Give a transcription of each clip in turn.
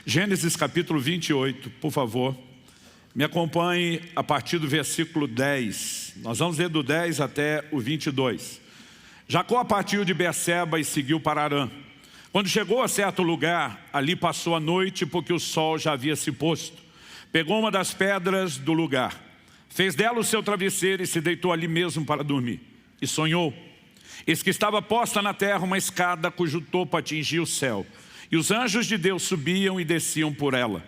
Gênesis capítulo 28, por favor. Me acompanhe a partir do versículo 10. Nós vamos ler do 10 até o 22. Jacó partiu de Berseba e seguiu para Harã. Quando chegou a certo lugar, ali passou a noite, porque o sol já havia se posto. Pegou uma das pedras do lugar, fez dela o seu travesseiro e se deitou ali mesmo para dormir. E sonhou. Eis que estava posta na terra uma escada cujo topo atingia o céu. E os anjos de Deus subiam e desciam por ela.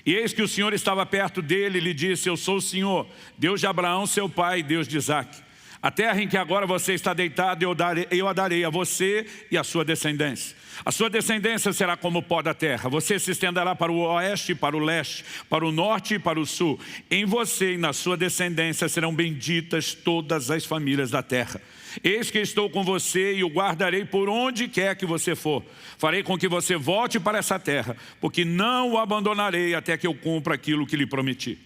E eis que o Senhor estava perto dele e lhe disse: eu sou o Senhor, Deus de Abraão, seu pai, e Deus de Isaque. A terra em que agora você está deitado, eu a darei a você e a sua descendência. A sua descendência será como o pó da terra. Você se estenderá para o oeste, para o leste, para o norte e para o sul. Em você e na sua descendência serão benditas todas as famílias da terra. Eis que estou com você e o guardarei por onde quer que você for. Farei com que você volte para essa terra, porque não o abandonarei até que eu cumpra aquilo que lhe prometi.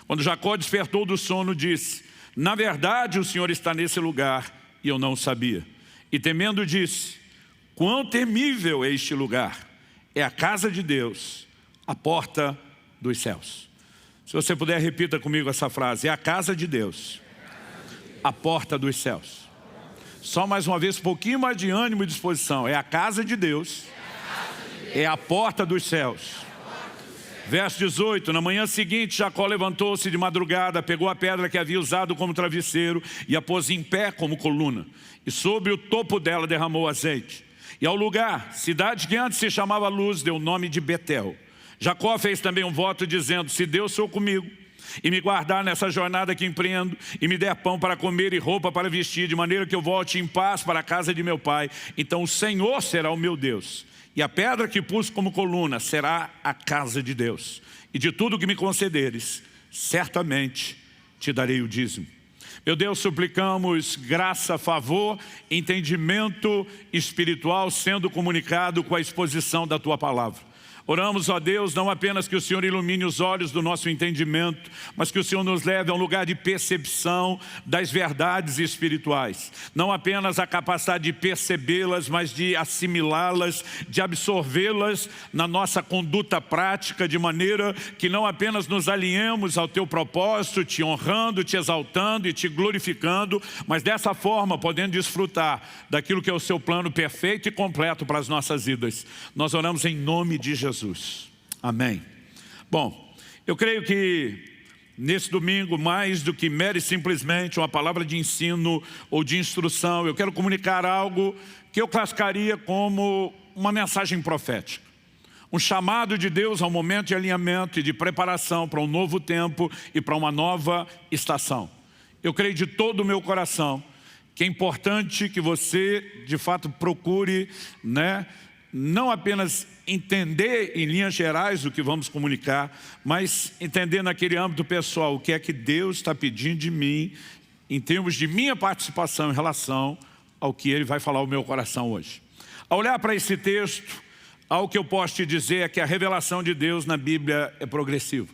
Quando Jacó despertou do sono, disse: na verdade o Senhor está nesse lugar e eu não o sabia. E temendo disse: quão temível é este lugar! É a casa de Deus, a porta dos céus. Se você puder, repita comigo essa frase: é a casa de Deus, a porta dos céus. Só mais uma vez, um pouquinho mais de ânimo e disposição. É a casa de Deus, é a porta dos céus. Verso 18, na manhã seguinte Jacó levantou-se de madrugada, pegou a pedra que havia usado como travesseiro e a pôs em pé como coluna. E sobre o topo dela derramou azeite. E ao lugar, cidade que antes se chamava Luz, deu o nome de Betel. Jacó fez também um voto dizendo: se Deus for comigo e me guardar nessa jornada que empreendo, e me der pão para comer e roupa para vestir, de maneira que eu volte em paz para a casa de meu pai, então o Senhor será o meu Deus. E a pedra que pus como coluna será a casa de Deus. E de tudo que me concederes, certamente te darei o dízimo. Meu Deus, suplicamos graça, favor, entendimento espiritual sendo comunicado com a exposição da Tua palavra. Oramos, ó Deus, não apenas que o Senhor ilumine os olhos do nosso entendimento, mas que o Senhor nos leve a um lugar de percepção das verdades espirituais. Não apenas a capacidade de percebê-las, mas de assimilá-las, de absorvê-las na nossa conduta prática, de maneira que não apenas nos alinhemos ao Teu propósito, Te honrando, Te exaltando e Te glorificando, mas dessa forma podendo desfrutar daquilo que é o Seu plano perfeito e completo para as nossas vidas. Nós oramos em nome de Jesus. Amém. Bom, eu creio que nesse domingo, mais do que mera e simplesmente uma palavra de ensino ou de instrução, eu quero comunicar algo que eu classificaria como uma mensagem profética. Um chamado de Deus ao momento de alinhamento e de preparação para um novo tempo e para uma nova estação. Eu creio de todo o meu coração que é importante que você, de fato, procure, não apenas entender em linhas gerais o que vamos comunicar, mas entender naquele âmbito pessoal o que é que Deus está pedindo de mim, em termos de minha participação em relação ao que Ele vai falar ao meu coração hoje. Ao olhar para esse texto, algo que eu posso te dizer é que a revelação de Deus na Bíblia é progressiva.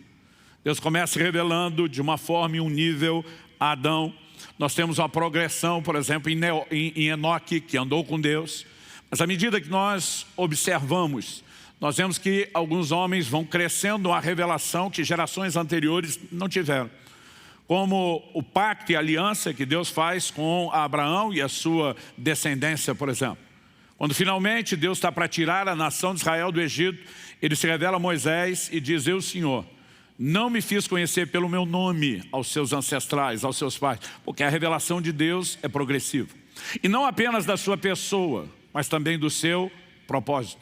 Deus começa revelando de uma forma e um nível a Adão. Nós temos uma progressão, por exemplo, em Enoque, que andou com Deus. Mas à medida que nós observamos, nós vemos que alguns homens vão crescendo a revelação que gerações anteriores não tiveram. Como o pacto e a aliança que Deus faz com Abraão e a sua descendência, por exemplo. Quando finalmente Deus está para tirar a nação de Israel do Egito, Ele se revela a Moisés e diz: eu, Senhor, não me fiz conhecer pelo meu nome aos seus ancestrais, aos seus pais, porque a revelação de Deus é progressiva. E não apenas da sua pessoa, mas também do seu propósito.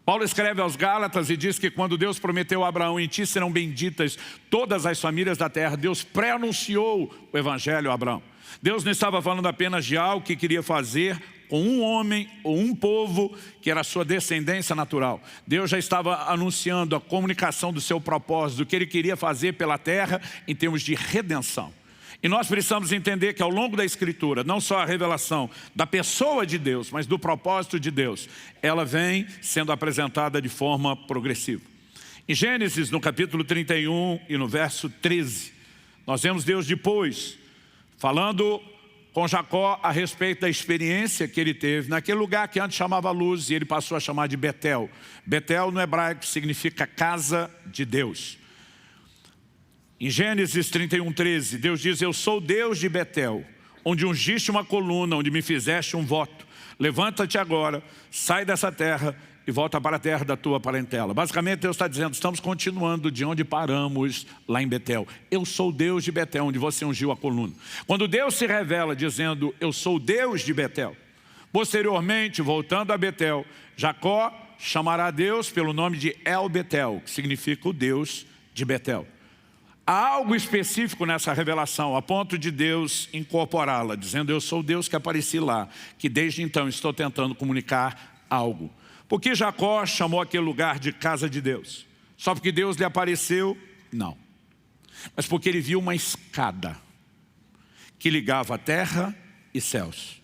Paulo escreve aos Gálatas e diz que quando Deus prometeu a Abraão: em ti serão benditas todas as famílias da terra, Deus pré-anunciou o evangelho a Abraão. Deus não estava falando apenas de algo que queria fazer com um homem ou um povo que era a sua descendência natural. Deus já estava anunciando a comunicação do seu propósito, do que Ele queria fazer pela terra em termos de redenção. E nós precisamos entender que ao longo da Escritura, não só a revelação da pessoa de Deus, mas do propósito de Deus, ela vem sendo apresentada de forma progressiva. Em Gênesis, no capítulo 31 e no verso 13, nós vemos Deus depois falando com Jacó a respeito da experiência que ele teve naquele lugar que antes chamava Luz e ele passou a chamar de Betel. Betel no hebraico significa casa de Deus. Em Gênesis 31:13, Deus diz: eu sou Deus de Betel, onde ungiste uma coluna, onde me fizeste um voto. Levanta-te agora, sai dessa terra e volta para a terra da tua parentela. Basicamente Deus está dizendo, estamos continuando de onde paramos lá em Betel. Eu sou Deus de Betel, onde você ungiu a coluna. Quando Deus se revela dizendo, eu sou Deus de Betel, posteriormente, voltando a Betel, Jacó chamará Deus pelo nome de El Betel, que significa o Deus de Betel. Há algo específico nessa revelação, a ponto de Deus incorporá-la, dizendo, eu sou o Deus que apareci lá, que desde então estou tentando comunicar algo. Por que Jacó chamou aquele lugar de casa de Deus? Só porque Deus lhe apareceu? Não. Mas porque ele viu uma escada que ligava a terra e céus.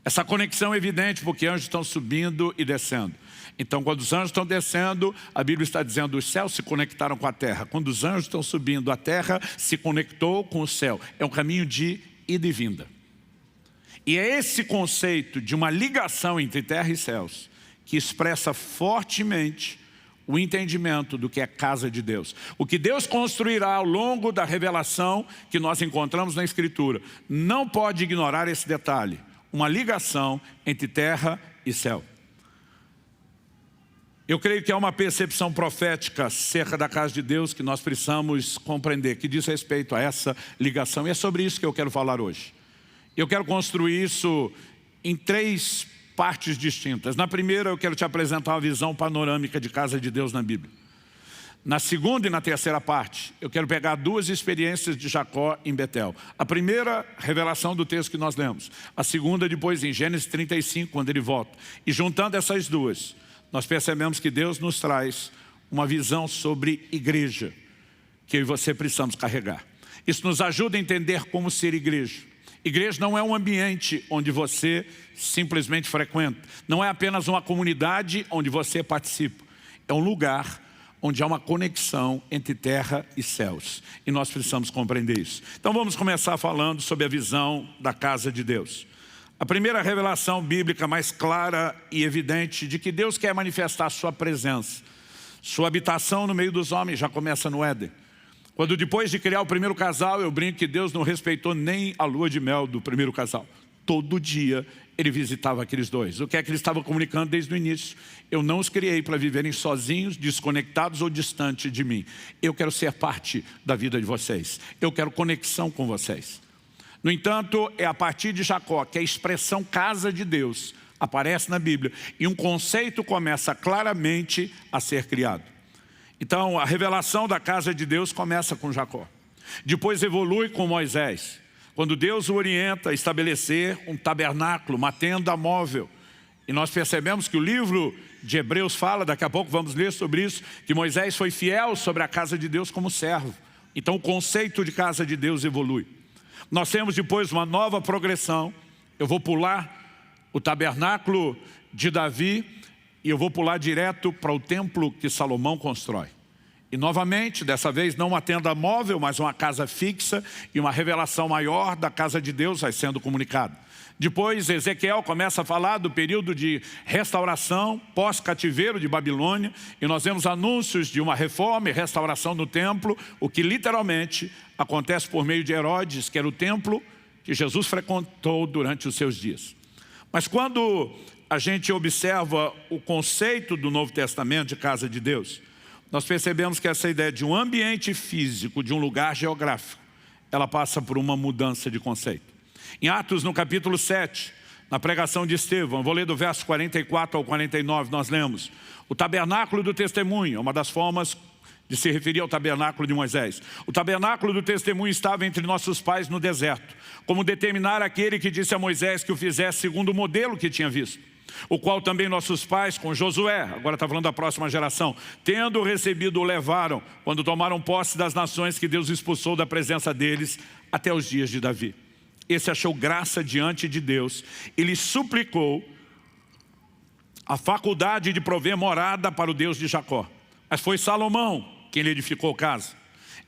Essa conexão é evidente porque anjos estão subindo e descendo. Então, quando os anjos estão descendo, a Bíblia está dizendo, os céus se conectaram com a terra. Quando os anjos estão subindo, a terra se conectou com o céu. É um caminho de ida e vinda. E é esse conceito de uma ligação entre terra e céus que expressa fortemente o entendimento do que é casa de Deus. O que Deus construirá ao longo da revelação que nós encontramos na Escritura não pode ignorar esse detalhe, uma ligação entre terra e céu. Eu creio que há uma percepção profética acerca da casa de Deus que nós precisamos compreender, que diz respeito a essa ligação. E é sobre isso que eu quero falar hoje. Eu quero construir isso em 3 partes distintas. Na primeira, eu quero te apresentar uma visão panorâmica de casa de Deus na Bíblia. Na segunda e na terceira parte, eu quero pegar 2 experiências de Jacó em Betel. A primeira, revelação do texto que nós lemos. A segunda, depois em Gênesis 35, quando ele volta. E juntando essas 2, nós percebemos que Deus nos traz uma visão sobre igreja, que eu e você precisamos carregar. Isso nos ajuda a entender como ser igreja. Igreja não é um ambiente onde você simplesmente frequenta. Não é apenas uma comunidade onde você participa. É um lugar onde há uma conexão entre terra e céus. E nós precisamos compreender isso. Então vamos começar falando sobre a visão da casa de Deus. A primeira revelação bíblica mais clara e evidente de que Deus quer manifestar sua presença, sua habitação no meio dos homens, já começa no Éden. Quando depois de criar o primeiro casal, eu brinco que Deus não respeitou nem a lua de mel do primeiro casal. Todo dia ele visitava aqueles 2. O que é que ele estava comunicando desde o início? Eu não os criei para viverem sozinhos, desconectados ou distantes de mim. Eu quero ser parte da vida de vocês. Eu quero conexão com vocês. No entanto, é a partir de Jacó que a expressão casa de Deus aparece na Bíblia e um conceito começa claramente a ser criado. Então, a revelação da casa de Deus começa com Jacó. Depois evolui com Moisés, quando Deus o orienta a estabelecer um tabernáculo, uma tenda móvel. E nós percebemos que o livro de Hebreus fala, daqui a pouco vamos ler sobre isso, que Moisés foi fiel sobre a casa de Deus como servo. Então, o conceito de casa de Deus evolui. Nós temos depois uma nova progressão. Eu vou pular o tabernáculo de Davi e eu vou pular direto para o templo que Salomão constrói. E novamente, dessa vez não uma tenda móvel, mas uma casa fixa e uma revelação maior da casa de Deus vai sendo comunicada. Depois Ezequiel começa a falar do período de restauração pós-cativeiro de Babilônia e nós vemos anúncios de uma reforma e restauração no templo, o que literalmente acontece por meio de Herodes, que era o templo que Jesus frequentou durante os seus dias. Mas quando a gente observa o conceito do Novo Testamento de casa de Deus, nós percebemos que essa ideia de um ambiente físico, de um lugar geográfico, ela passa por uma mudança de conceito. Em Atos, no capítulo 7, na pregação de Estevão, vou ler do verso 44 ao 49, nós lemos: o tabernáculo do testemunho, uma das formas de se referir ao tabernáculo de Moisés. O tabernáculo do testemunho estava entre nossos pais no deserto, como determinar aquele que disse a Moisés que o fizesse segundo o modelo que tinha visto, o qual também nossos pais com Josué, agora está falando da próxima geração, tendo recebido o levaram, quando tomaram posse das nações que Deus expulsou da presença deles até os dias de Davi. Esse achou graça diante de Deus e lhe suplicou a faculdade de prover morada para o Deus de Jacó. Mas foi Salomão quem lhe edificou casa.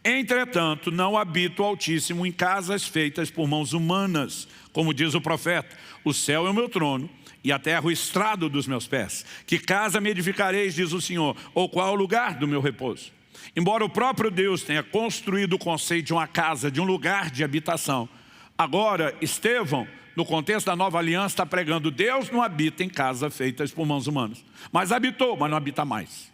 Entretanto, não habita o Altíssimo em casas feitas por mãos humanas, como diz o profeta. O céu é o meu trono e a terra o estrado dos meus pés. Que casa me edificareis, diz o Senhor, ou qual é o lugar do meu repouso? Embora o próprio Deus tenha construído o conceito de uma casa, de um lugar de habitação, agora Estevão, no contexto da nova aliança, está pregando: Deus não habita em casas feitas por mãos humanas. Mas habitou, mas não habita mais.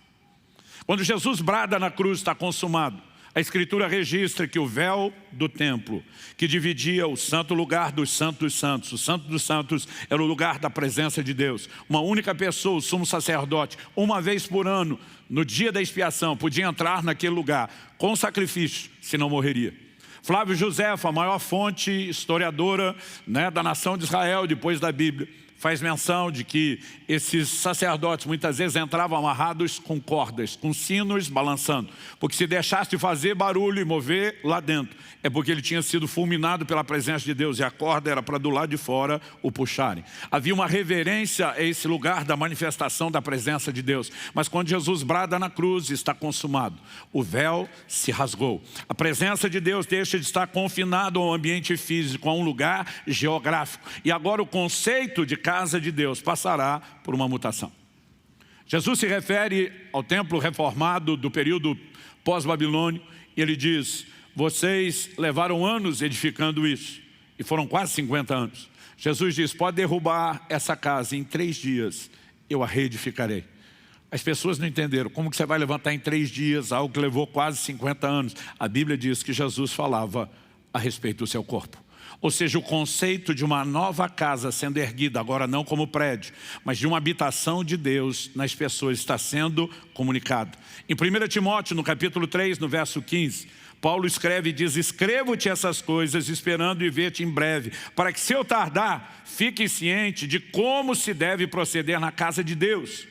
Quando Jesus brada na cruz, está consumado, a Escritura registra que o véu do templo, que dividia o santo lugar dos santos, o santo dos santos era o lugar da presença de Deus. Uma única pessoa, o sumo sacerdote, uma vez por ano, no dia da expiação, podia entrar naquele lugar com sacrifício, senão morreria. Flávio Josefo, a maior fonte historiadora, da nação de Israel, depois da Bíblia, faz menção de que esses sacerdotes muitas vezes entravam amarrados com cordas, com sinos balançando, porque se deixasse de fazer barulho e mover lá dentro, é porque ele tinha sido fulminado pela presença de Deus, e a corda era para do lado de fora o puxarem. Havia uma reverência a esse lugar da manifestação da presença de Deus. Mas quando Jesus brada na cruz, está consumado. O véu se rasgou. A presença de Deus deixa de estar confinado ao ambiente físico, a um lugar geográfico. E agora o conceito de casa de Deus passará por uma mutação. Jesus se refere ao templo reformado do período pós-babilônio, e ele diz: vocês levaram anos edificando isso, e foram quase 50 anos. Jesus diz: pode derrubar essa casa, em 3 dias eu a reedificarei. As pessoas não entenderam. Como que você vai levantar em 3 dias algo que levou quase 50 anos? A Bíblia diz que Jesus falava a respeito do seu corpo. Ou seja, o conceito de uma nova casa sendo erguida, agora não como prédio, mas de uma habitação de Deus nas pessoas, está sendo comunicado. Em 1 Timóteo, no capítulo 3, no verso 15, Paulo escreve e diz: escrevo-te essas coisas, esperando e ver-te em breve, para que, se eu tardar, fique ciente de como se deve proceder na casa de Deus,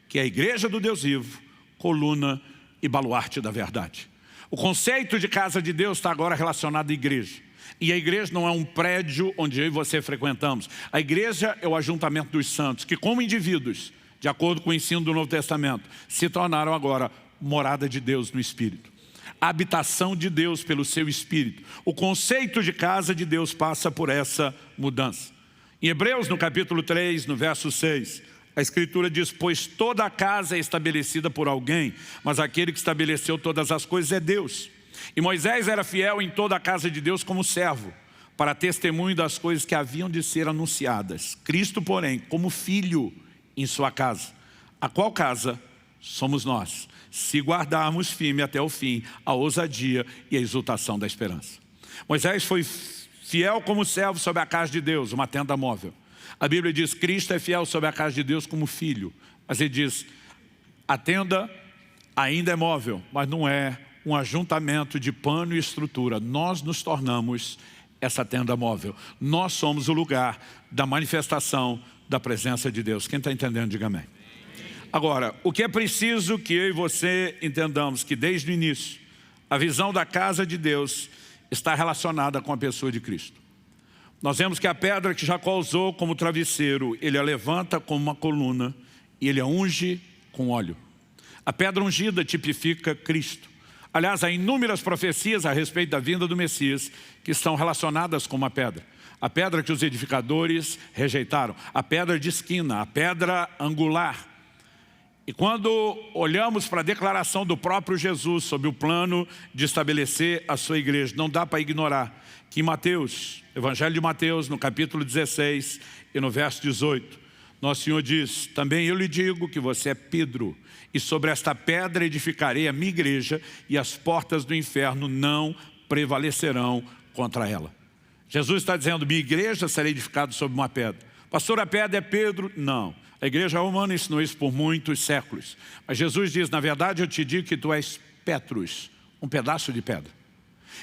que é a igreja do Deus vivo, coluna e baluarte da verdade. O conceito de casa de Deus está agora relacionado à igreja. E a igreja não é um prédio onde eu e você frequentamos. A igreja é o ajuntamento dos santos, que como indivíduos, de acordo com o ensino do Novo Testamento, se tornaram agora morada de Deus no Espírito. A habitação de Deus pelo seu Espírito. O conceito de casa de Deus passa por essa mudança. Em Hebreus, no capítulo 3, no verso 6, a Escritura diz: pois toda a casa é estabelecida por alguém, mas aquele que estabeleceu todas as coisas é Deus. E Moisés era fiel em toda a casa de Deus como servo, para testemunho das coisas que haviam de ser anunciadas. Cristo, porém, como filho em sua casa. A qual casa? Somos nós, se guardarmos firme até o fim a ousadia e a exultação da esperança. Moisés foi fiel como servo sobre a casa de Deus, uma tenda móvel. A Bíblia diz: Cristo é fiel sobre a casa de Deus como filho. Mas ele diz: a tenda ainda é móvel, mas não é um ajuntamento de pano e estrutura. Nós nos tornamos essa tenda móvel. Nós somos o lugar da manifestação da presença de Deus. Quem está entendendo, diga amém. Agora, o que é preciso que eu e você entendamos? Que desde o início, a visão da casa de Deus está relacionada com a pessoa de Cristo. Nós vemos que a pedra que Jacó usou como travesseiro, ele a levanta como uma coluna e ele a unge com óleo. A pedra ungida tipifica Cristo. Aliás, há inúmeras profecias a respeito da vinda do Messias que estão relacionadas com uma pedra. A pedra que os edificadores rejeitaram, a pedra de esquina, a pedra angular. E quando olhamos para a declaração do próprio Jesus sobre o plano de estabelecer a sua igreja, não dá para ignorar que em Mateus, Evangelho de Mateus, no capítulo 16 e no verso 18, nosso Senhor diz: também eu lhe digo que você é Pedro, e sobre esta pedra edificarei a minha igreja, e as portas do inferno não prevalecerão contra ela. Jesus está dizendo: minha igreja será edificada sobre uma pedra. Pastor, a pedra é Pedro? Não. A igreja romana ensinou isso por muitos séculos. Mas Jesus diz: na verdade eu te digo que tu és Petrus, um pedaço de pedra.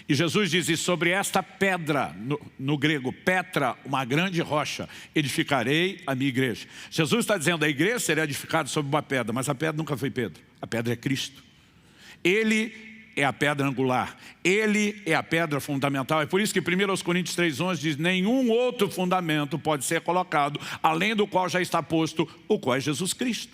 E Jesus diz: e sobre esta pedra, no grego, Petra, uma grande rocha, edificarei a minha igreja. Jesus está dizendo: a igreja será edificada sobre uma pedra, mas a pedra nunca foi Pedro. A pedra é Cristo. Ele é a pedra angular. Ele é a pedra fundamental. É por isso que 1 Coríntios 3,11 diz: nenhum outro fundamento pode ser colocado, além do qual já está posto, o qual é Jesus Cristo.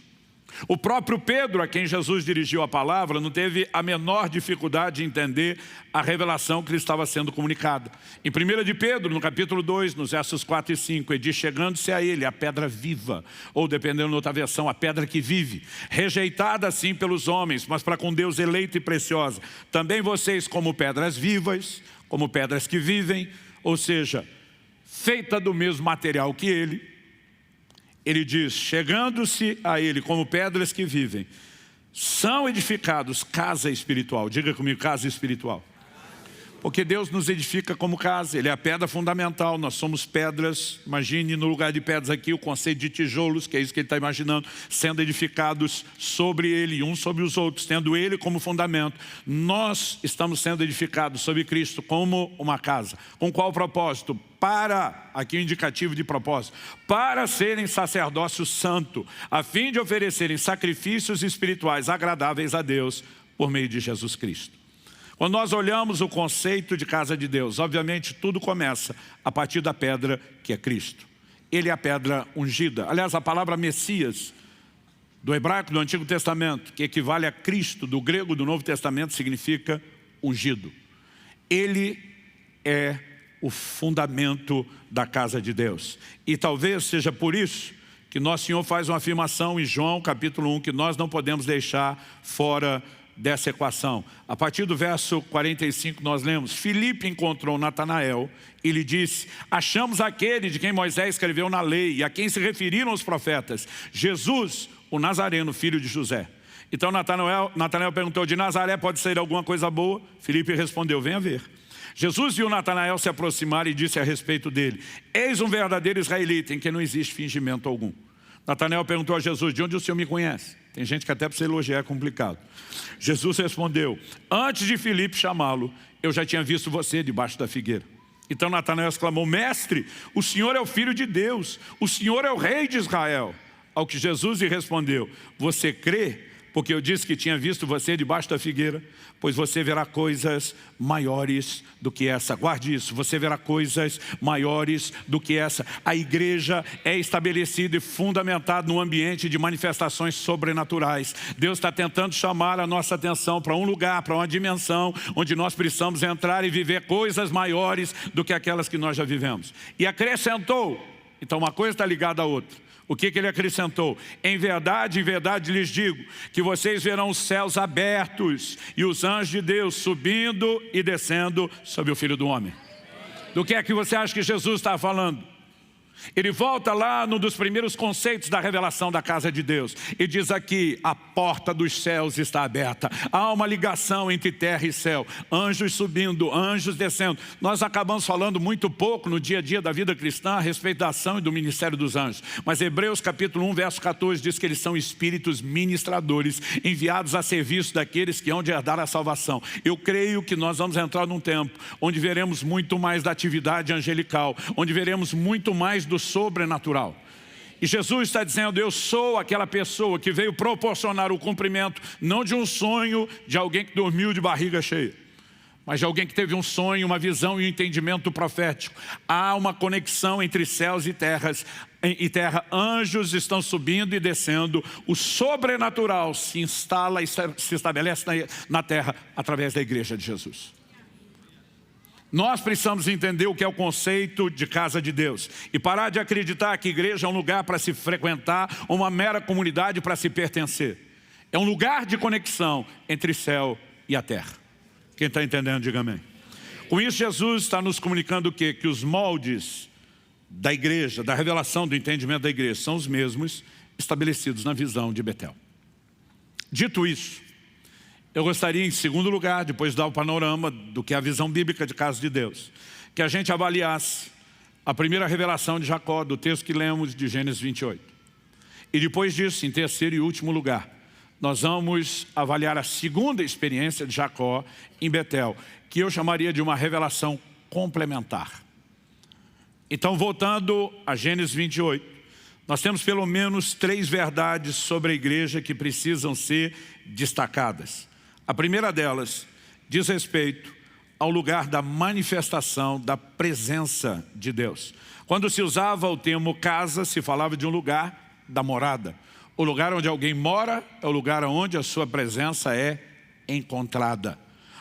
O próprio Pedro, a quem Jesus dirigiu a palavra, não teve a menor dificuldade de entender a revelação que lhe estava sendo comunicada. Em 1 de Pedro, no capítulo 2, nos versos 4 e 5, ele diz: chegando-se a ele a pedra viva, ou dependendo da outra versão, a pedra que vive, rejeitada assim pelos homens, mas para com Deus eleita e preciosa. Também vocês como pedras vivas, como pedras que vivem, ou seja, feita do mesmo material que ele diz: chegando-se a ele como pedras que vivem, são edificados casa espiritual. Diga comigo, casa espiritual. Porque Deus nos edifica como casa, Ele é a pedra fundamental, nós somos pedras. Imagine no lugar de pedras aqui o conceito de tijolos, que é isso que ele está imaginando, sendo edificados sobre Ele, uns sobre os outros, tendo Ele como fundamento. Nós estamos sendo edificados sobre Cristo como uma casa. Com qual propósito? Para, aqui o indicativo de propósito, para serem sacerdócio santo, a fim de oferecerem sacrifícios espirituais agradáveis a Deus por meio de Jesus Cristo. Quando nós olhamos o conceito de casa de Deus, obviamente tudo começa a partir da pedra que é Cristo. Ele é a pedra ungida. Aliás, a palavra Messias, do hebraico do Antigo Testamento, que equivale a Cristo, do grego do Novo Testamento, significa ungido. Ele é o fundamento da casa de Deus. E talvez seja por isso que Nosso Senhor faz uma afirmação em João capítulo 1, que nós não podemos deixar fora dessa equação. A partir do verso 45 nós lemos: Filipe encontrou Natanael e lhe disse: achamos aquele de quem Moisés escreveu na lei e a quem se referiram os profetas, Jesus, o Nazareno, filho de José. Então Natanael perguntou: de Nazaré pode sair alguma coisa boa? Filipe respondeu: venha ver. Jesus viu Natanael se aproximar e disse a respeito dele: eis um verdadeiro israelita em quem não existe fingimento algum. Natanael perguntou a Jesus: de onde o Senhor me conhece? Tem gente que até para você elogiar é complicado. Jesus respondeu: antes de Filipe chamá-lo, eu já tinha visto você debaixo da figueira. Então Natanael exclamou: mestre, o Senhor é o Filho de Deus, o Senhor é o Rei de Israel. Ao que Jesus lhe respondeu: você crê porque eu disse que tinha visto você debaixo da figueira? Pois você verá coisas maiores do que essa. Guarde isso, você verá coisas maiores do que essa. A igreja é estabelecida e fundamentada num ambiente de manifestações sobrenaturais. Deus está tentando chamar a nossa atenção para um lugar, para uma dimensão, onde nós precisamos entrar e viver coisas maiores do que aquelas que nós já vivemos. E acrescentou, então uma coisa está ligada à outra. O que ele acrescentou? em verdade lhes digo, que vocês verão os céus abertos e os anjos de Deus subindo e descendo sobre o Filho do Homem. Do que é que você acha que Jesus está falando? Ele volta lá num dos primeiros conceitos da revelação da casa de Deus e diz aqui: a porta dos céus está aberta. Há uma ligação entre terra e céu, anjos subindo, anjos descendo. Nós acabamos falando muito pouco no dia a dia da vida cristã a respeito da ação e do ministério dos anjos. Mas Hebreus capítulo 1, verso 14 diz que eles são espíritos ministradores enviados a serviço daqueles que hão de herdar a salvação. Eu creio que nós vamos entrar num tempo onde veremos muito mais da atividade angelical, onde veremos muito mais do sobrenatural. E Jesus está dizendo: eu sou aquela pessoa que veio proporcionar o cumprimento, não de um sonho de alguém que dormiu de barriga cheia, mas de alguém que teve um sonho, uma visão e um entendimento profético. Há uma conexão entre céus e terra. Anjos estão subindo e descendo. O sobrenatural se instala e se estabelece na terra através da igreja de Jesus. Nós precisamos entender o que é o conceito de casa de Deus e parar de acreditar que igreja é um lugar para se frequentar, uma mera comunidade para se pertencer. É um lugar de conexão entre céu e a terra. Quem está entendendo, diga amém. Com isso, Jesus está nos comunicando o quê? Que os moldes da igreja, da revelação do entendimento da igreja, são os mesmos estabelecidos na visão de Betel. Dito isso, eu gostaria, em segundo lugar, depois de dar o panorama do que é a visão bíblica de casa de Deus, que a gente avaliasse a primeira revelação de Jacó, do texto que lemos de Gênesis 28. E depois disso, em terceiro e último lugar, nós vamos avaliar a segunda experiência de Jacó em Betel, que eu chamaria de uma revelação complementar. Então, voltando a Gênesis 28, nós temos pelo menos 3 verdades sobre a igreja que precisam ser destacadas. A primeira delas diz respeito ao lugar da manifestação da presença de Deus. Quando se usava o termo casa, se falava de um lugar da morada. O lugar onde alguém mora é o lugar onde a sua presença é encontrada.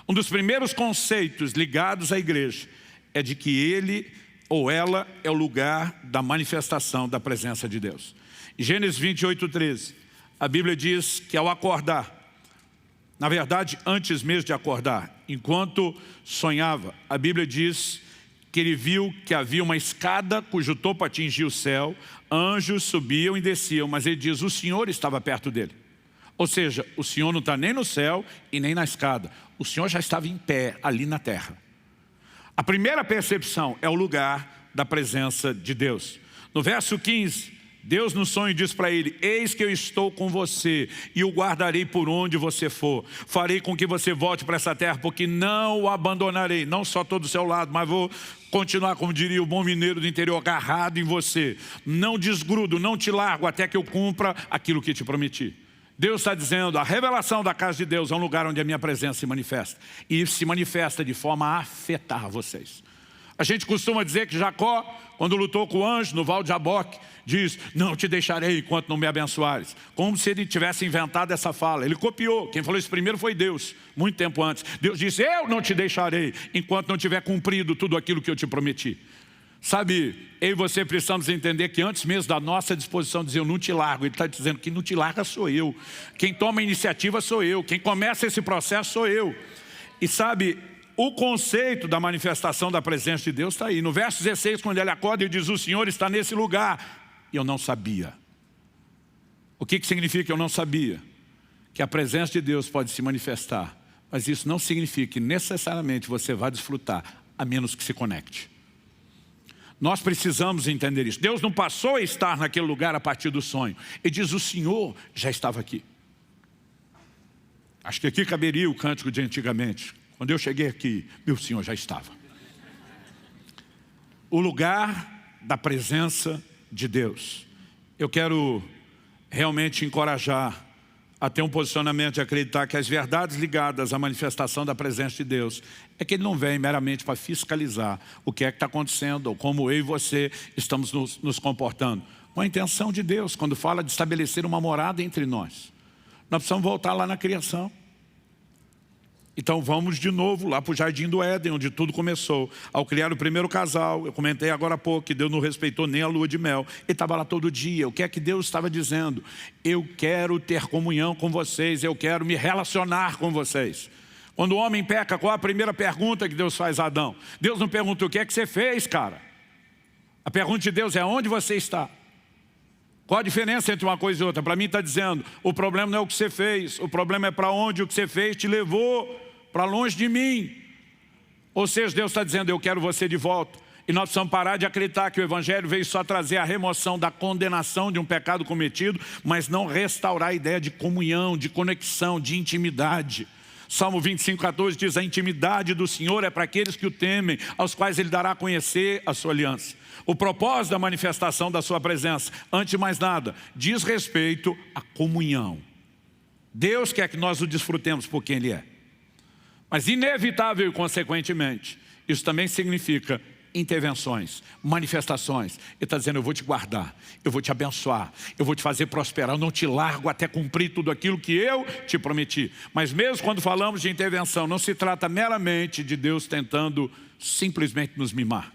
Um dos primeiros conceitos ligados à igreja é de que ele ou ela é o lugar da manifestação da presença de Deus. Em Gênesis 28:13, a Bíblia diz que ao acordar, na verdade antes mesmo de acordar, enquanto sonhava, a Bíblia diz que ele viu que havia uma escada cujo topo atingia o céu, anjos subiam e desciam, mas ele diz, o Senhor estava perto dele. Ou seja, o Senhor não está nem no céu e nem na escada. O Senhor já estava em pé ali na terra. A primeira percepção é o lugar da presença de Deus. No verso 15, Deus no sonho diz para ele, eis que eu estou com você e o guardarei por onde você for. Farei com que você volte para essa terra, porque não o abandonarei. Não só estou do seu lado, mas vou continuar, como diria o bom mineiro do interior, agarrado em você. Não desgrudo, não te largo até que eu cumpra aquilo que te prometi. Deus está dizendo, a revelação da casa de Deus é um lugar onde a minha presença se manifesta. E isso se manifesta de forma a afetar vocês. A gente costuma dizer que Jacó, quando lutou com o anjo no Val de Jaboque, diz, não te deixarei enquanto não me abençoares. Como se ele tivesse inventado essa fala. Ele copiou. Quem falou isso primeiro foi Deus, muito tempo antes. Deus disse, eu não te deixarei enquanto não tiver cumprido tudo aquilo que eu te prometi. Sabe, eu e você precisamos entender que antes mesmo da nossa disposição de dizer eu não te largo, ele está dizendo que não te larga sou eu. Quem toma a iniciativa sou eu. Quem começa esse processo sou eu. E sabe, o conceito da manifestação da presença de Deus está aí. No verso 16, quando ele acorda, ele diz, o Senhor está nesse lugar. E eu não sabia. O que significa eu não sabia? Que a presença de Deus pode se manifestar, mas isso não significa que necessariamente você vai desfrutar, a menos que se conecte. Nós precisamos entender isso. Deus não passou a estar naquele lugar a partir do sonho. Ele diz, o Senhor já estava aqui. Acho que aqui caberia o cântico de antigamente. Quando eu cheguei aqui, meu Senhor já estava. O lugar da presença de Deus. Eu quero realmente encorajar a ter um posicionamento de acreditar que as verdades ligadas à manifestação da presença de Deus é que Ele não vem meramente para fiscalizar o que é que está acontecendo ou como eu e você estamos nos comportando. Com a intenção de Deus, quando fala de estabelecer uma morada entre nós. Nós precisamos voltar lá na criação. Então vamos de novo lá para o Jardim do Éden, onde tudo começou. Ao criar o primeiro casal, eu comentei agora há pouco que Deus não respeitou nem a lua de mel. Ele estava lá todo dia. O que é que Deus estava dizendo? Eu quero ter comunhão com vocês, eu quero me relacionar com vocês. Quando o homem peca, qual a primeira pergunta que Deus faz a Adão? Deus não pergunta o que é que você fez, cara. A pergunta de Deus é onde você está. Qual a diferença entre uma coisa e outra? Para mim está dizendo, o problema não é o que você fez, o problema é para onde o que você fez te levou para longe de mim. Ou seja, Deus está dizendo, eu quero você de volta. E nós precisamos parar de acreditar que o Evangelho veio só trazer a remoção da condenação de um pecado cometido, mas não restaurar a ideia de comunhão, de conexão, de intimidade. Salmo 25:14 diz, a intimidade do Senhor é para aqueles que o temem, aos quais Ele dará a conhecer a sua aliança. O propósito da manifestação da sua presença, antes de mais nada, diz respeito à comunhão. Deus quer que nós o desfrutemos por quem Ele é. Mas inevitável e consequentemente, isso também significa intervenções, manifestações. Ele está dizendo, eu vou te guardar, eu vou te abençoar, eu vou te fazer prosperar, eu não te largo até cumprir tudo aquilo que eu te prometi. Mas mesmo quando falamos de intervenção, não se trata meramente de Deus tentando simplesmente nos mimar.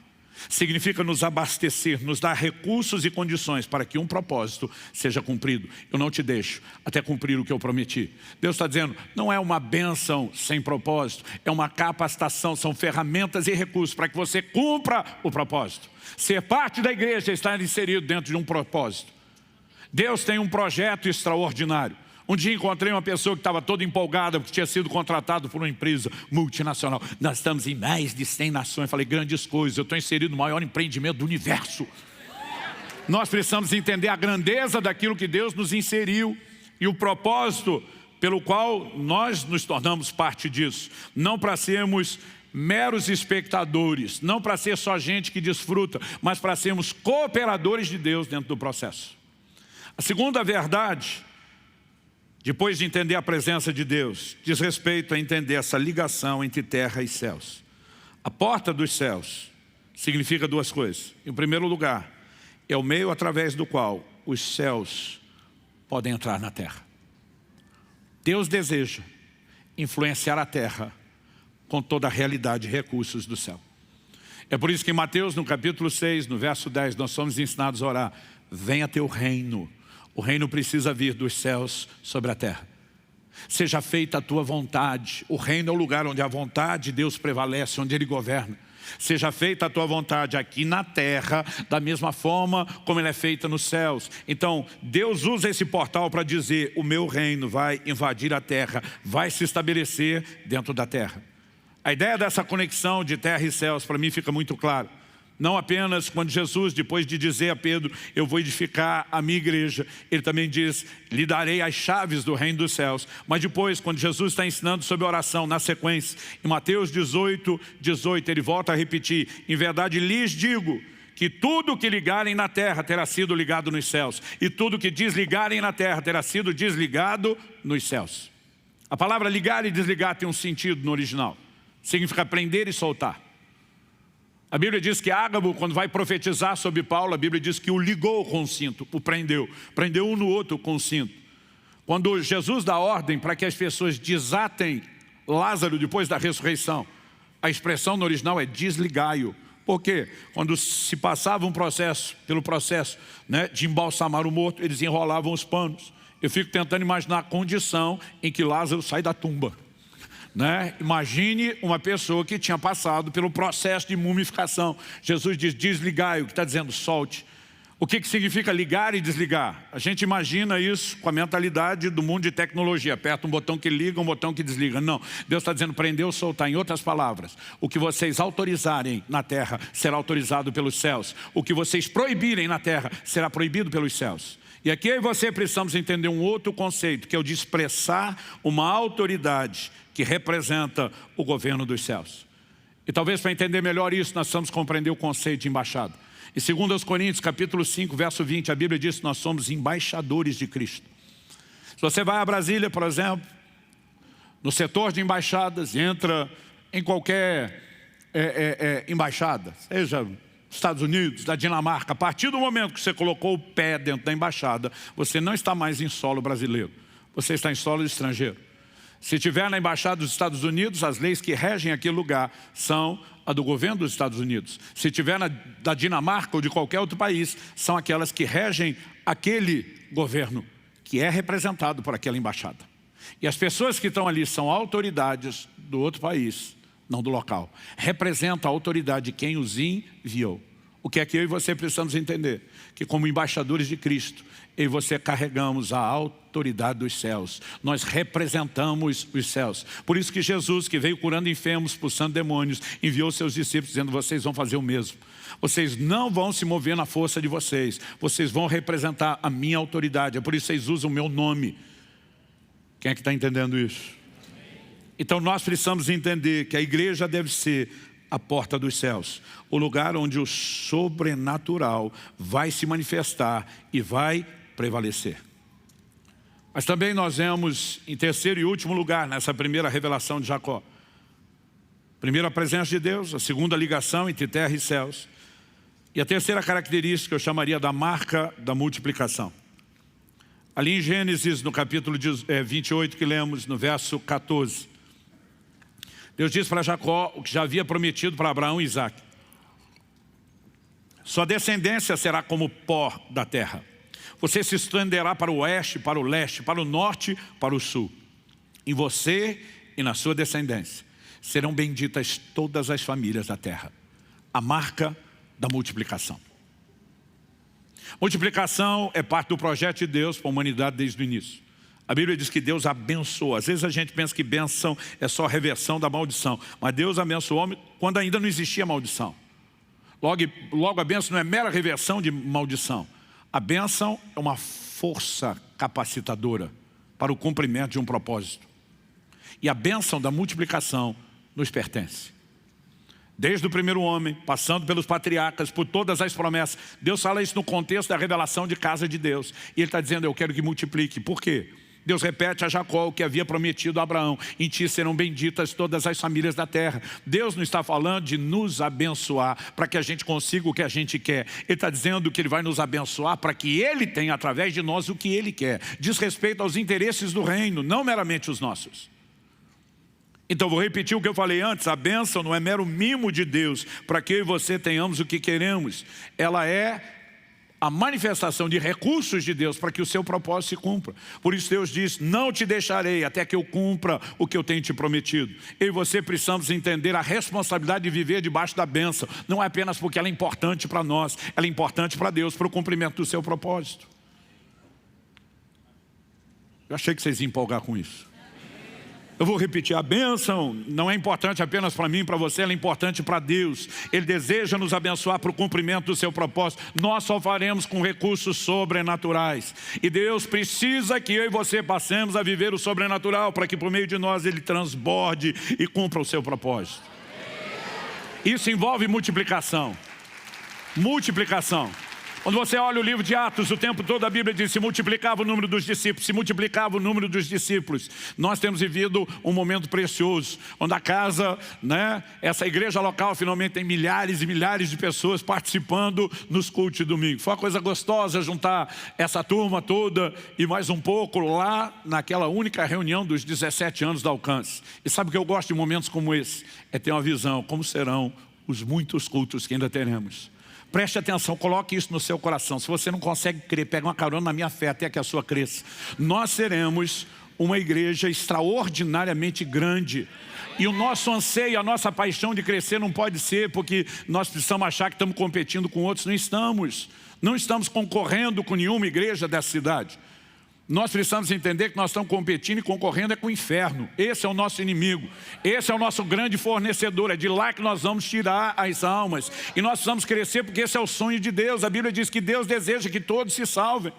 Significa nos abastecer, nos dar recursos e condições para que um propósito seja cumprido. Eu não te deixo até cumprir o que eu prometi. Deus está dizendo, não é uma bênção sem propósito, é uma capacitação, são ferramentas e recursos para que você cumpra o propósito. Ser parte da igreja é estar inserido dentro de um propósito. Deus tem um projeto extraordinário. Um dia encontrei uma pessoa que estava toda empolgada porque tinha sido contratado por uma empresa multinacional. Nós estamos em mais de 100 nações. Falei, grandes coisas, eu estou inserido no maior empreendimento do universo. Nós precisamos entender a grandeza daquilo que Deus nos inseriu e o propósito pelo qual nós nos tornamos parte disso. Não para sermos meros espectadores, não para ser só gente que desfruta, mas para sermos cooperadores de Deus dentro do processo. A segunda verdade, depois de entender a presença de Deus, diz respeito a entender essa ligação entre terra e céus. A porta dos céus significa duas coisas. Em primeiro lugar, é o meio através do qual os céus podem entrar na terra. Deus deseja influenciar a terra com toda a realidade e recursos do céu. É por isso que em Mateus, no capítulo 6, no verso 10, nós somos ensinados a orar: venha teu reino. O reino precisa vir dos céus sobre a terra. Seja feita a tua vontade. O reino é o lugar onde a vontade de Deus prevalece, onde Ele governa. Seja feita a tua vontade aqui na terra, da mesma forma como ela é feita nos céus. Então, Deus usa esse portal para dizer: o meu reino vai invadir a terra, vai se estabelecer dentro da terra. A ideia dessa conexão de terra e céus, para mim, fica muito clara. Não apenas quando Jesus, depois de dizer a Pedro: eu vou edificar a minha igreja, Ele também diz: lhe darei as chaves do reino dos céus. Mas depois, quando Jesus está ensinando sobre oração, na sequência, em Mateus 18, 18, Ele volta a repetir: em verdade lhes digo que tudo que ligarem na terra terá sido ligado nos céus, e tudo que desligarem na terra terá sido desligado nos céus. A palavra ligar e desligar tem um sentido no original. Significa prender e soltar. A Bíblia diz que Ágabo, quando vai profetizar sobre Paulo, a Bíblia diz que o ligou com o cinto, o prendeu. Prendeu um no outro com o cinto. Quando Jesus dá ordem para que as pessoas desatem Lázaro depois da ressurreição, a expressão no original é desligai-o. Por quê? Quando se passava pelo processo de embalsamar o morto, eles enrolavam os panos. Eu fico tentando imaginar a condição em que Lázaro sai da tumba. Imagine uma pessoa que tinha passado pelo processo de mumificação. Jesus diz: desligai, o que está dizendo solte. O que significa ligar e desligar? A gente imagina isso com a mentalidade do mundo de tecnologia: aperta um botão que liga, um botão que desliga. Não, Deus está dizendo prender ou soltar. Em outras palavras, o que vocês autorizarem na terra será autorizado pelos céus. O que vocês proibirem na terra será proibido pelos céus. E aqui eu e você precisamos entender um outro conceito, que é o de expressar uma autoridade que representa o governo dos céus. E talvez para entender melhor isso, nós precisamos compreender o conceito de embaixada. Em 2 Coríntios, capítulo 5, verso 20, a Bíblia diz que nós somos embaixadores de Cristo. Se você vai a Brasília, por exemplo, no setor de embaixadas, entra em qualquer embaixada, seja Estados Unidos, da Dinamarca, a partir do momento que você colocou o pé dentro da embaixada, você não está mais em solo brasileiro, você está em solo estrangeiro. Se estiver na embaixada dos Estados Unidos, as leis que regem aquele lugar são a do governo dos Estados Unidos. Se estiver da Dinamarca ou de qualquer outro país, são aquelas que regem aquele governo que é representado por aquela embaixada. E as pessoas que estão ali são autoridades do outro país, não do local. Representa a autoridade de quem os enviou. O que é que eu e você precisamos entender? Que como embaixadores de Cristo, eu e você carregamos a autoridade dos céus. Nós representamos os céus. Por isso que Jesus, que veio curando enfermos, expulsando demônios, enviou seus discípulos dizendo: vocês vão fazer o mesmo. Vocês não vão se mover na força de vocês. Vocês vão representar a minha autoridade. É por isso que vocês usam o meu nome. Quem é que está entendendo isso? Então nós precisamos entender que a igreja deve ser a porta dos céus, o lugar onde o sobrenatural vai se manifestar e vai prevalecer. Mas também nós vemos em terceiro e último lugar, nessa primeira revelação de Jacó, primeiro a presença de Deus, a segunda ligação entre terra e céus, e a terceira característica eu chamaria da marca da multiplicação. Ali em Gênesis, no capítulo 28 que lemos, no verso 14, Deus diz para Jacó o que já havia prometido para Abraão e Isaac: sua descendência será como o pó da terra. Você se estenderá para o oeste, para o leste, para o norte, para o sul. Em você e na sua descendência serão benditas todas as famílias da terra. A marca da multiplicação. Multiplicação é parte do projeto de Deus para a humanidade desde o início. A Bíblia diz que Deus abençoa. Às vezes a gente pensa que bênção é só a reversão da maldição. Mas Deus abençoou o homem quando ainda não existia maldição. Logo a bênção não é mera reversão de maldição. A bênção é uma força capacitadora para o cumprimento de um propósito. E a bênção da multiplicação nos pertence. Desde o primeiro homem, passando pelos patriarcas, por todas as promessas. Deus fala isso no contexto da revelação de casa de Deus. E Ele está dizendo: eu quero que multiplique. Por quê? Deus repete a Jacó o que havia prometido a Abraão: em ti serão benditas todas as famílias da terra. Deus não está falando de nos abençoar para que a gente consiga o que a gente quer. Ele está dizendo que Ele vai nos abençoar para que Ele tenha através de nós o que Ele quer. Diz respeito aos interesses do reino, não meramente os nossos. Então vou repetir o que eu falei antes: a bênção não é mero mimo de Deus para que eu e você tenhamos o que queremos. Ela é a manifestação de recursos de Deus para que o seu propósito se cumpra. Por isso Deus diz: não te deixarei até que eu cumpra o que eu tenho te prometido. Eu e você precisamos entender a responsabilidade de viver debaixo da bênção. Não é apenas porque ela é importante para nós, ela é importante para Deus, para o cumprimento do seu propósito. Eu achei que vocês iam empolgar com isso. Eu vou repetir: a bênção não é importante apenas para mim e para você, ela é importante para Deus. Ele deseja nos abençoar para o cumprimento do seu propósito. Nós só faremos com recursos sobrenaturais. E Deus precisa que eu e você passemos a viver o sobrenatural para que por meio de nós Ele transborde e cumpra o seu propósito. Isso envolve multiplicação. Multiplicação. Quando você olha o livro de Atos, o tempo todo a Bíblia diz: se multiplicava o número dos discípulos, se multiplicava o número dos discípulos. Nós temos vivido um momento precioso, onde a casa, essa igreja local finalmente tem milhares e milhares de pessoas participando nos cultos de domingo. Foi uma coisa gostosa juntar essa turma toda e mais um pouco lá naquela única reunião dos 17 anos da Alcance. E sabe o que eu gosto de momentos como esse? É ter uma visão como serão os muitos cultos que ainda teremos. Preste atenção, coloque isso no seu coração. Se você não consegue crer, pega uma carona na minha fé até que a sua cresça. Nós seremos uma igreja extraordinariamente grande. E o nosso anseio, a nossa paixão de crescer não pode ser porque nós precisamos achar que estamos competindo com outros. Não estamos. Não estamos concorrendo com nenhuma igreja dessa cidade. Nós precisamos entender que nós estamos competindo e concorrendo com o inferno. Esse é o nosso inimigo. Esse é o nosso grande fornecedor. É de lá que nós vamos tirar as almas. E nós precisamos crescer porque esse é o sonho de Deus. A Bíblia diz que Deus deseja que todos se salvem.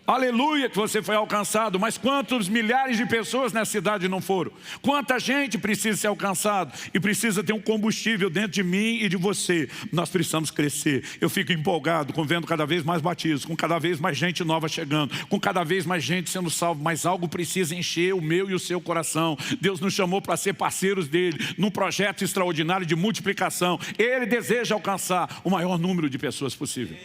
Aleluia que você foi alcançado, mas quantos milhares de pessoas nessa cidade não foram? Quanta gente precisa ser alcançado e precisa ter um combustível dentro de mim e de você. Nós precisamos crescer. Eu fico empolgado com vendo cada vez mais batismos, com cada vez mais gente nova chegando, com cada vez mais gente sendo salvo, mas algo precisa encher o meu e o seu coração. Deus nos chamou para ser parceiros dele, num projeto extraordinário de multiplicação. Ele deseja alcançar o maior número de pessoas possível.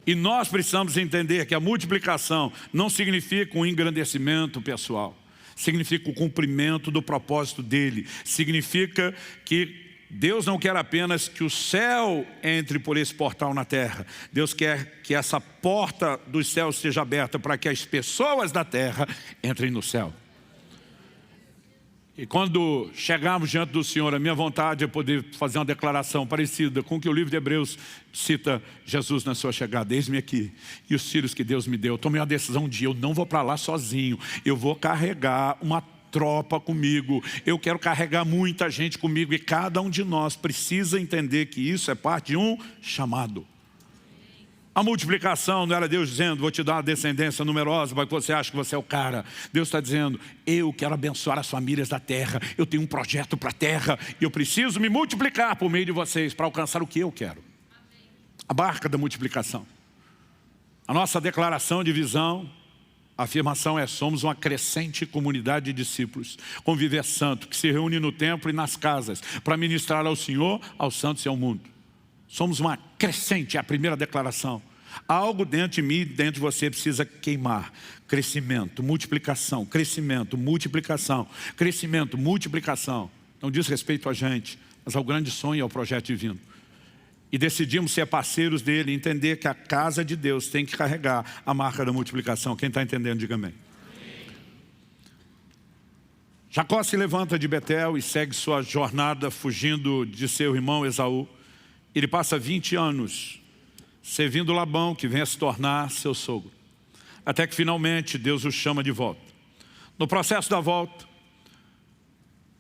E nós precisamos entender que a multiplicação não significa um engrandecimento pessoal. Significa o cumprimento do propósito dele. Significa que Deus não quer apenas que o céu entre por esse portal na terra. Deus quer que essa porta dos céus seja aberta para que as pessoas da terra entrem no céu. E quando chegarmos diante do Senhor, a minha vontade é poder fazer uma declaração parecida com o que o livro de Hebreus cita Jesus na sua chegada. Eis-me aqui, e os filhos que Deus me deu. Eu tomei uma decisão um dia, eu não vou para lá sozinho. Eu vou carregar uma tropa comigo. Eu quero carregar muita gente comigo. E cada um de nós precisa entender que isso é parte de um chamado. A multiplicação não era Deus dizendo: vou te dar uma descendência numerosa para que você ache que você é o cara. Deus está dizendo: eu quero abençoar as famílias da terra. Eu tenho um projeto para a terra e eu preciso me multiplicar por meio de vocês para alcançar o que eu quero. A barca da multiplicação. A nossa declaração de visão, a afirmação é: somos uma crescente comunidade de discípulos, com viver santo, que se reúne no templo e nas casas para ministrar ao Senhor, aos santos e ao mundo. Somos uma crescente, é a primeira declaração. Algo dentro de mim, dentro de você precisa queimar. Crescimento, multiplicação, crescimento, multiplicação, crescimento, multiplicação. Não diz respeito a gente, mas ao grande sonho e ao projeto divino. E decidimos ser parceiros dele, entender que a casa de Deus tem que carregar a marca da multiplicação. Quem está entendendo, diga amém. Jacó se levanta de Betel e segue sua jornada fugindo de seu irmão Esaú. Ele passa 20 anos servindo Labão, que vem a se tornar seu sogro. Até que finalmente Deus o chama de volta. No processo da volta,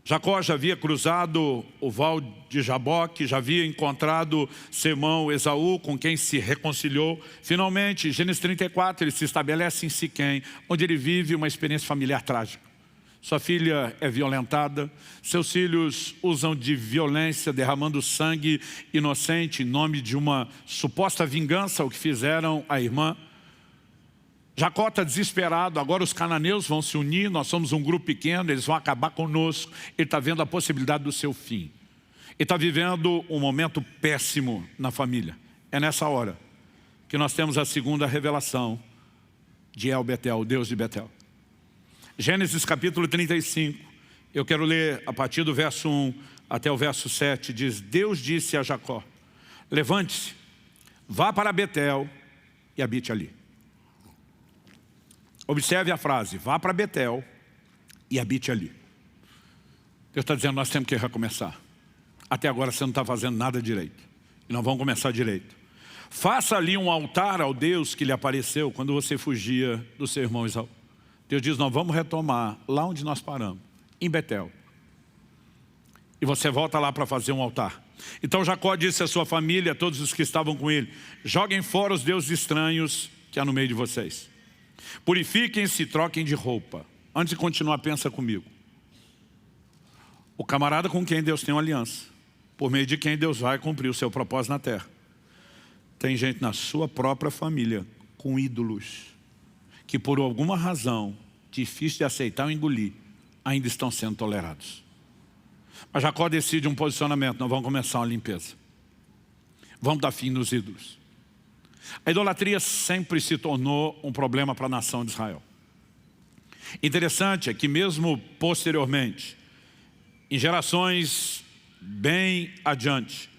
Jacó já havia cruzado o val de Jaboque, já havia encontrado seu irmão Esaú, com quem se reconciliou. Finalmente, Gênesis 34, ele se estabelece em Siquém, onde ele vive uma experiência familiar trágica. Sua filha é violentada, seus filhos usam de violência, derramando sangue inocente em nome de uma suposta vingança ao que fizeram à irmã. Jacó está desesperado, agora os cananeus vão se unir, nós somos um grupo pequeno, eles vão acabar conosco. Ele está vendo a possibilidade do seu fim. Ele está vivendo um momento péssimo na família. É nessa hora que nós temos a segunda revelação de El Betel, o Deus de Betel. Gênesis capítulo 35, eu quero ler a partir do verso 1 até o verso 7, diz: Deus disse a Jacó, levante-se, vá para Betel e habite ali. Observe a frase, vá para Betel e habite ali. Deus está dizendo, nós temos que recomeçar. Até agora você não está fazendo nada direito. E nós vamos começar direito. Faça ali um altar ao Deus que lhe apareceu quando você fugia do seu irmão Esaú. Deus diz, nós vamos retomar lá onde nós paramos, em Betel. E você volta lá para fazer um altar. Então Jacó disse à sua família, a todos os que estavam com ele, joguem fora os deuses estranhos que há no meio de vocês. Purifiquem-se e troquem de roupa. Antes de continuar, pensa comigo. O camarada com quem Deus tem uma aliança, por meio de quem Deus vai cumprir o seu propósito na terra. Tem gente na sua própria família com ídolos, que por alguma razão, difícil de aceitar ou engolir, ainda estão sendo tolerados. Mas Jacó decide um posicionamento, nós vamos começar uma limpeza. Vamos dar fim nos ídolos. A idolatria sempre se tornou um problema para a nação de Israel. Interessante é que mesmo posteriormente, em gerações bem adiante,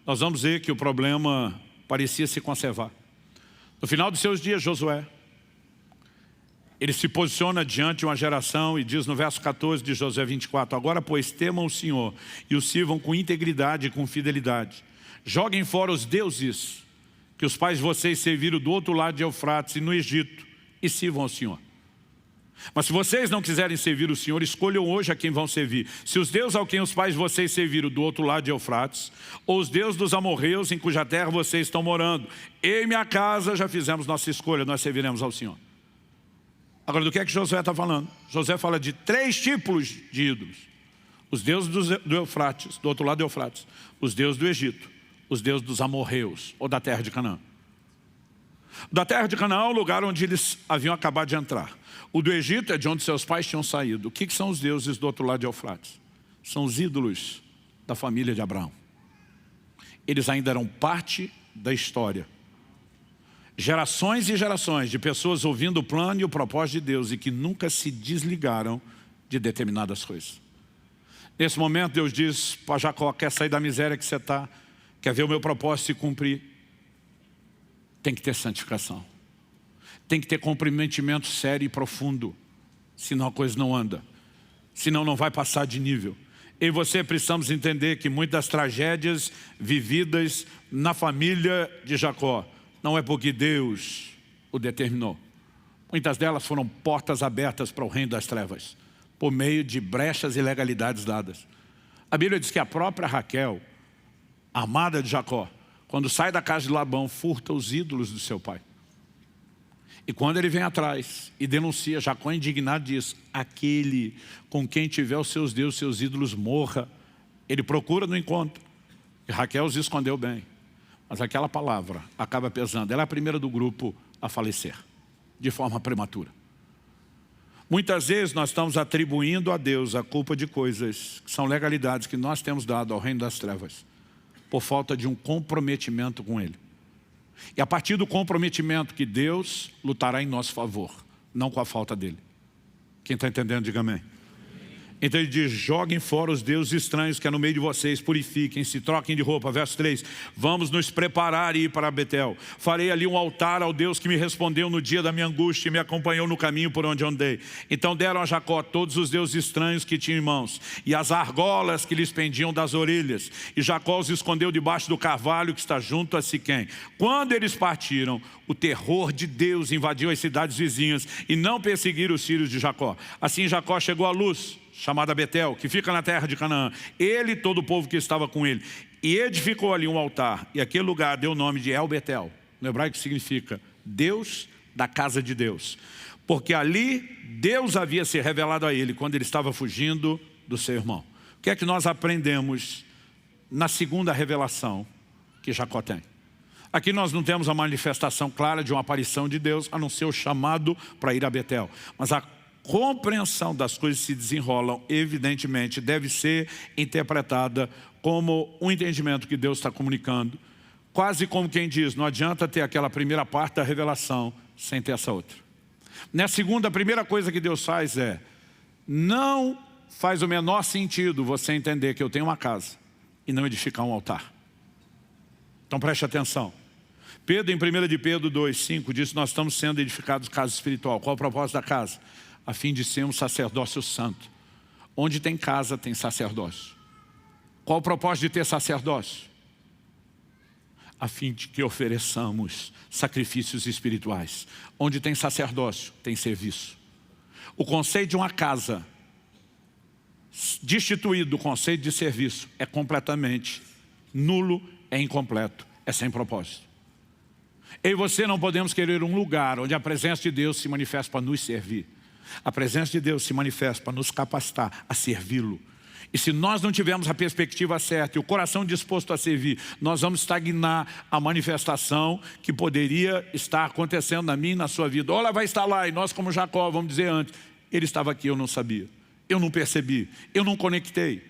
nós vamos ver que o problema parecia se conservar. No final dos seus dias, Josué, ele se posiciona diante de uma geração e diz no verso 14 de Josué 24, agora pois temam o Senhor e o sirvam com integridade e com fidelidade. Joguem fora os deuses que os pais de vocês serviram do outro lado de Eufrates e no Egito, e sirvam ao Senhor. Mas se vocês não quiserem servir o Senhor, escolham hoje a quem vão servir. Se os deuses ao quem os pais de vocês serviram do outro lado de Eufrates, ou os deuses dos amorreus em cuja terra vocês estão morando. Eu e minha casa já fizemos nossa escolha, nós serviremos ao Senhor. Agora, do que é que Josué está falando? Josué fala de 3 tipos de ídolos. Os deuses do Eufrates, do outro lado do Eufrates. Os deuses do Egito. Os deuses dos amorreus, ou da terra de Canaã. Da terra de Canaã é o lugar onde eles haviam acabado de entrar. O do Egito é de onde seus pais tinham saído. O que são os deuses do outro lado de Eufrates? São os ídolos da família de Abraão. Eles ainda eram parte da história. Gerações e gerações de pessoas ouvindo o plano e o propósito de Deus e que nunca se desligaram de determinadas coisas. Nesse momento Deus diz para Jacó, quer sair da miséria que você está? Quer ver o meu propósito se cumprir? Tem que ter santificação. Tem que ter comprometimento sério e profundo. Senão a coisa não anda. Senão não vai passar de nível. Eu e você precisamos entender que muitas das tragédias vividas na família de Jacó não é porque Deus o determinou. Muitas delas foram portas abertas para o reino das trevas, por meio de brechas e ilegalidades dadas. A Bíblia diz que a própria Raquel, a amada de Jacó, quando sai da casa de Labão, furta os ídolos do seu pai. E quando ele vem atrás e denuncia, Jacó indignado diz, aquele com quem tiver os seus deuses, seus ídolos, morra. Ele procura no encontro. E Raquel os escondeu bem. Mas aquela palavra acaba pesando. Ela é a primeira do grupo a falecer, de forma prematura. Muitas vezes nós estamos atribuindo a Deus a culpa de coisas que são legalidades que nós temos dado ao reino das trevas, por falta de um comprometimento com Ele. E a partir do comprometimento que Deus lutará em nosso favor, não com a falta dele. Quem está entendendo, diga amém. Então ele diz, joguem fora os deuses estranhos que é no meio de vocês, purifiquem-se, troquem de roupa. Verso 3, vamos nos preparar e ir para Betel. Farei ali um altar ao Deus que me respondeu no dia da minha angústia e me acompanhou no caminho por onde andei. Então deram a Jacó todos os deuses estranhos que tinham em mãos e as argolas que lhes pendiam das orelhas. E Jacó os escondeu debaixo do carvalho que está junto a Siquém. Quando eles partiram, o terror de Deus invadiu as cidades vizinhas e não perseguiram os filhos de Jacó. Assim Jacó chegou à luz, chamada Betel, que fica na terra de Canaã, ele e todo o povo que estava com ele, e edificou ali um altar, e aquele lugar deu o nome de El Betel, no hebraico significa Deus da casa de Deus, porque ali Deus havia se revelado a ele quando ele estava fugindo do seu irmão. O que é que nós aprendemos na segunda revelação que Jacó tem? Aqui nós não temos a manifestação clara de uma aparição de Deus, a não ser o chamado para ir a Betel. Mas a compreensão das coisas que se desenrolam, evidentemente, deve ser interpretada como um entendimento que Deus está comunicando. Quase como quem diz, não adianta ter aquela primeira parte da revelação sem ter essa outra. Na segunda, a primeira coisa que Deus faz é, não faz o menor sentido você entender que eu tenho uma casa e não edificar um altar. Então preste atenção. Pedro, em 1 de Pedro 2,5, diz que nós estamos sendo edificados casa espiritual. Qual é o propósito da casa? A fim de ser um sacerdócio santo. Onde tem casa, tem sacerdócio. Qual o propósito de ter sacerdócio? A fim de que ofereçamos sacrifícios espirituais. Onde tem sacerdócio, tem serviço. O conceito de uma casa, destituído do conceito de serviço, é completamente nulo, é incompleto, é sem propósito. Eu e você não podemos querer um lugar onde a presença de Deus se manifesta para nos servir. A presença de Deus se manifesta para nos capacitar a servi-lo. E se nós não tivermos a perspectiva certa e o coração disposto a servir, nós vamos estagnar a manifestação que poderia estar acontecendo na minha e na sua vida. Ou ela vai estar lá e nós, como Jacó, vamos dizer antes, ele estava aqui, eu não sabia, eu não percebi, eu não conectei.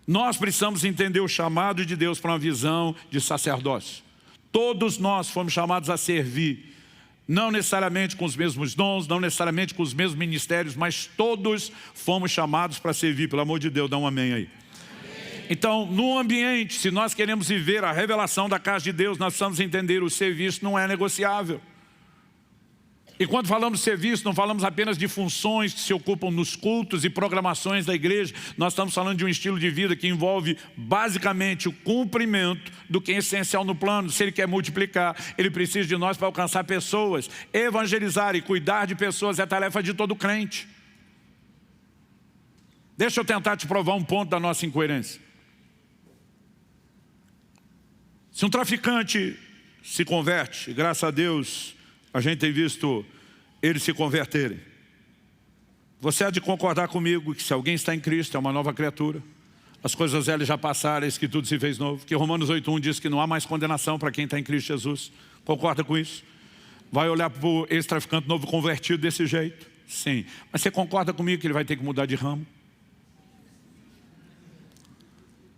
Nós precisamos entender o chamado de Deus para uma visão de sacerdócio. Todos nós fomos chamados a servir. Não necessariamente com os mesmos dons, não necessariamente com os mesmos ministérios, mas todos fomos chamados para servir. Pelo amor de Deus, dá um amém aí. Amém. Então, no ambiente, se nós queremos viver a revelação da casa de Deus, nós precisamos entender o serviço não é negociável. E quando falamos de serviço, não falamos apenas de funções que se ocupam nos cultos e programações da igreja. Nós estamos falando de um estilo de vida que envolve basicamente o cumprimento do que é essencial no plano. Se ele quer multiplicar, ele precisa de nós para alcançar pessoas. Evangelizar e cuidar de pessoas é tarefa de todo crente. Deixa eu tentar te provar um ponto da nossa incoerência. Se um traficante se converte, graças a Deus, a gente tem visto eles se converterem. Você há de concordar comigo que se alguém está em Cristo, é uma nova criatura. As coisas velhas já passaram, eis que tudo se fez novo. Que Romanos 8,1 diz que não há mais condenação para quem está em Cristo Jesus. Concorda com isso? Vai olhar para o ex-traficante novo convertido desse jeito? Sim. Mas você concorda comigo que ele vai ter que mudar de ramo?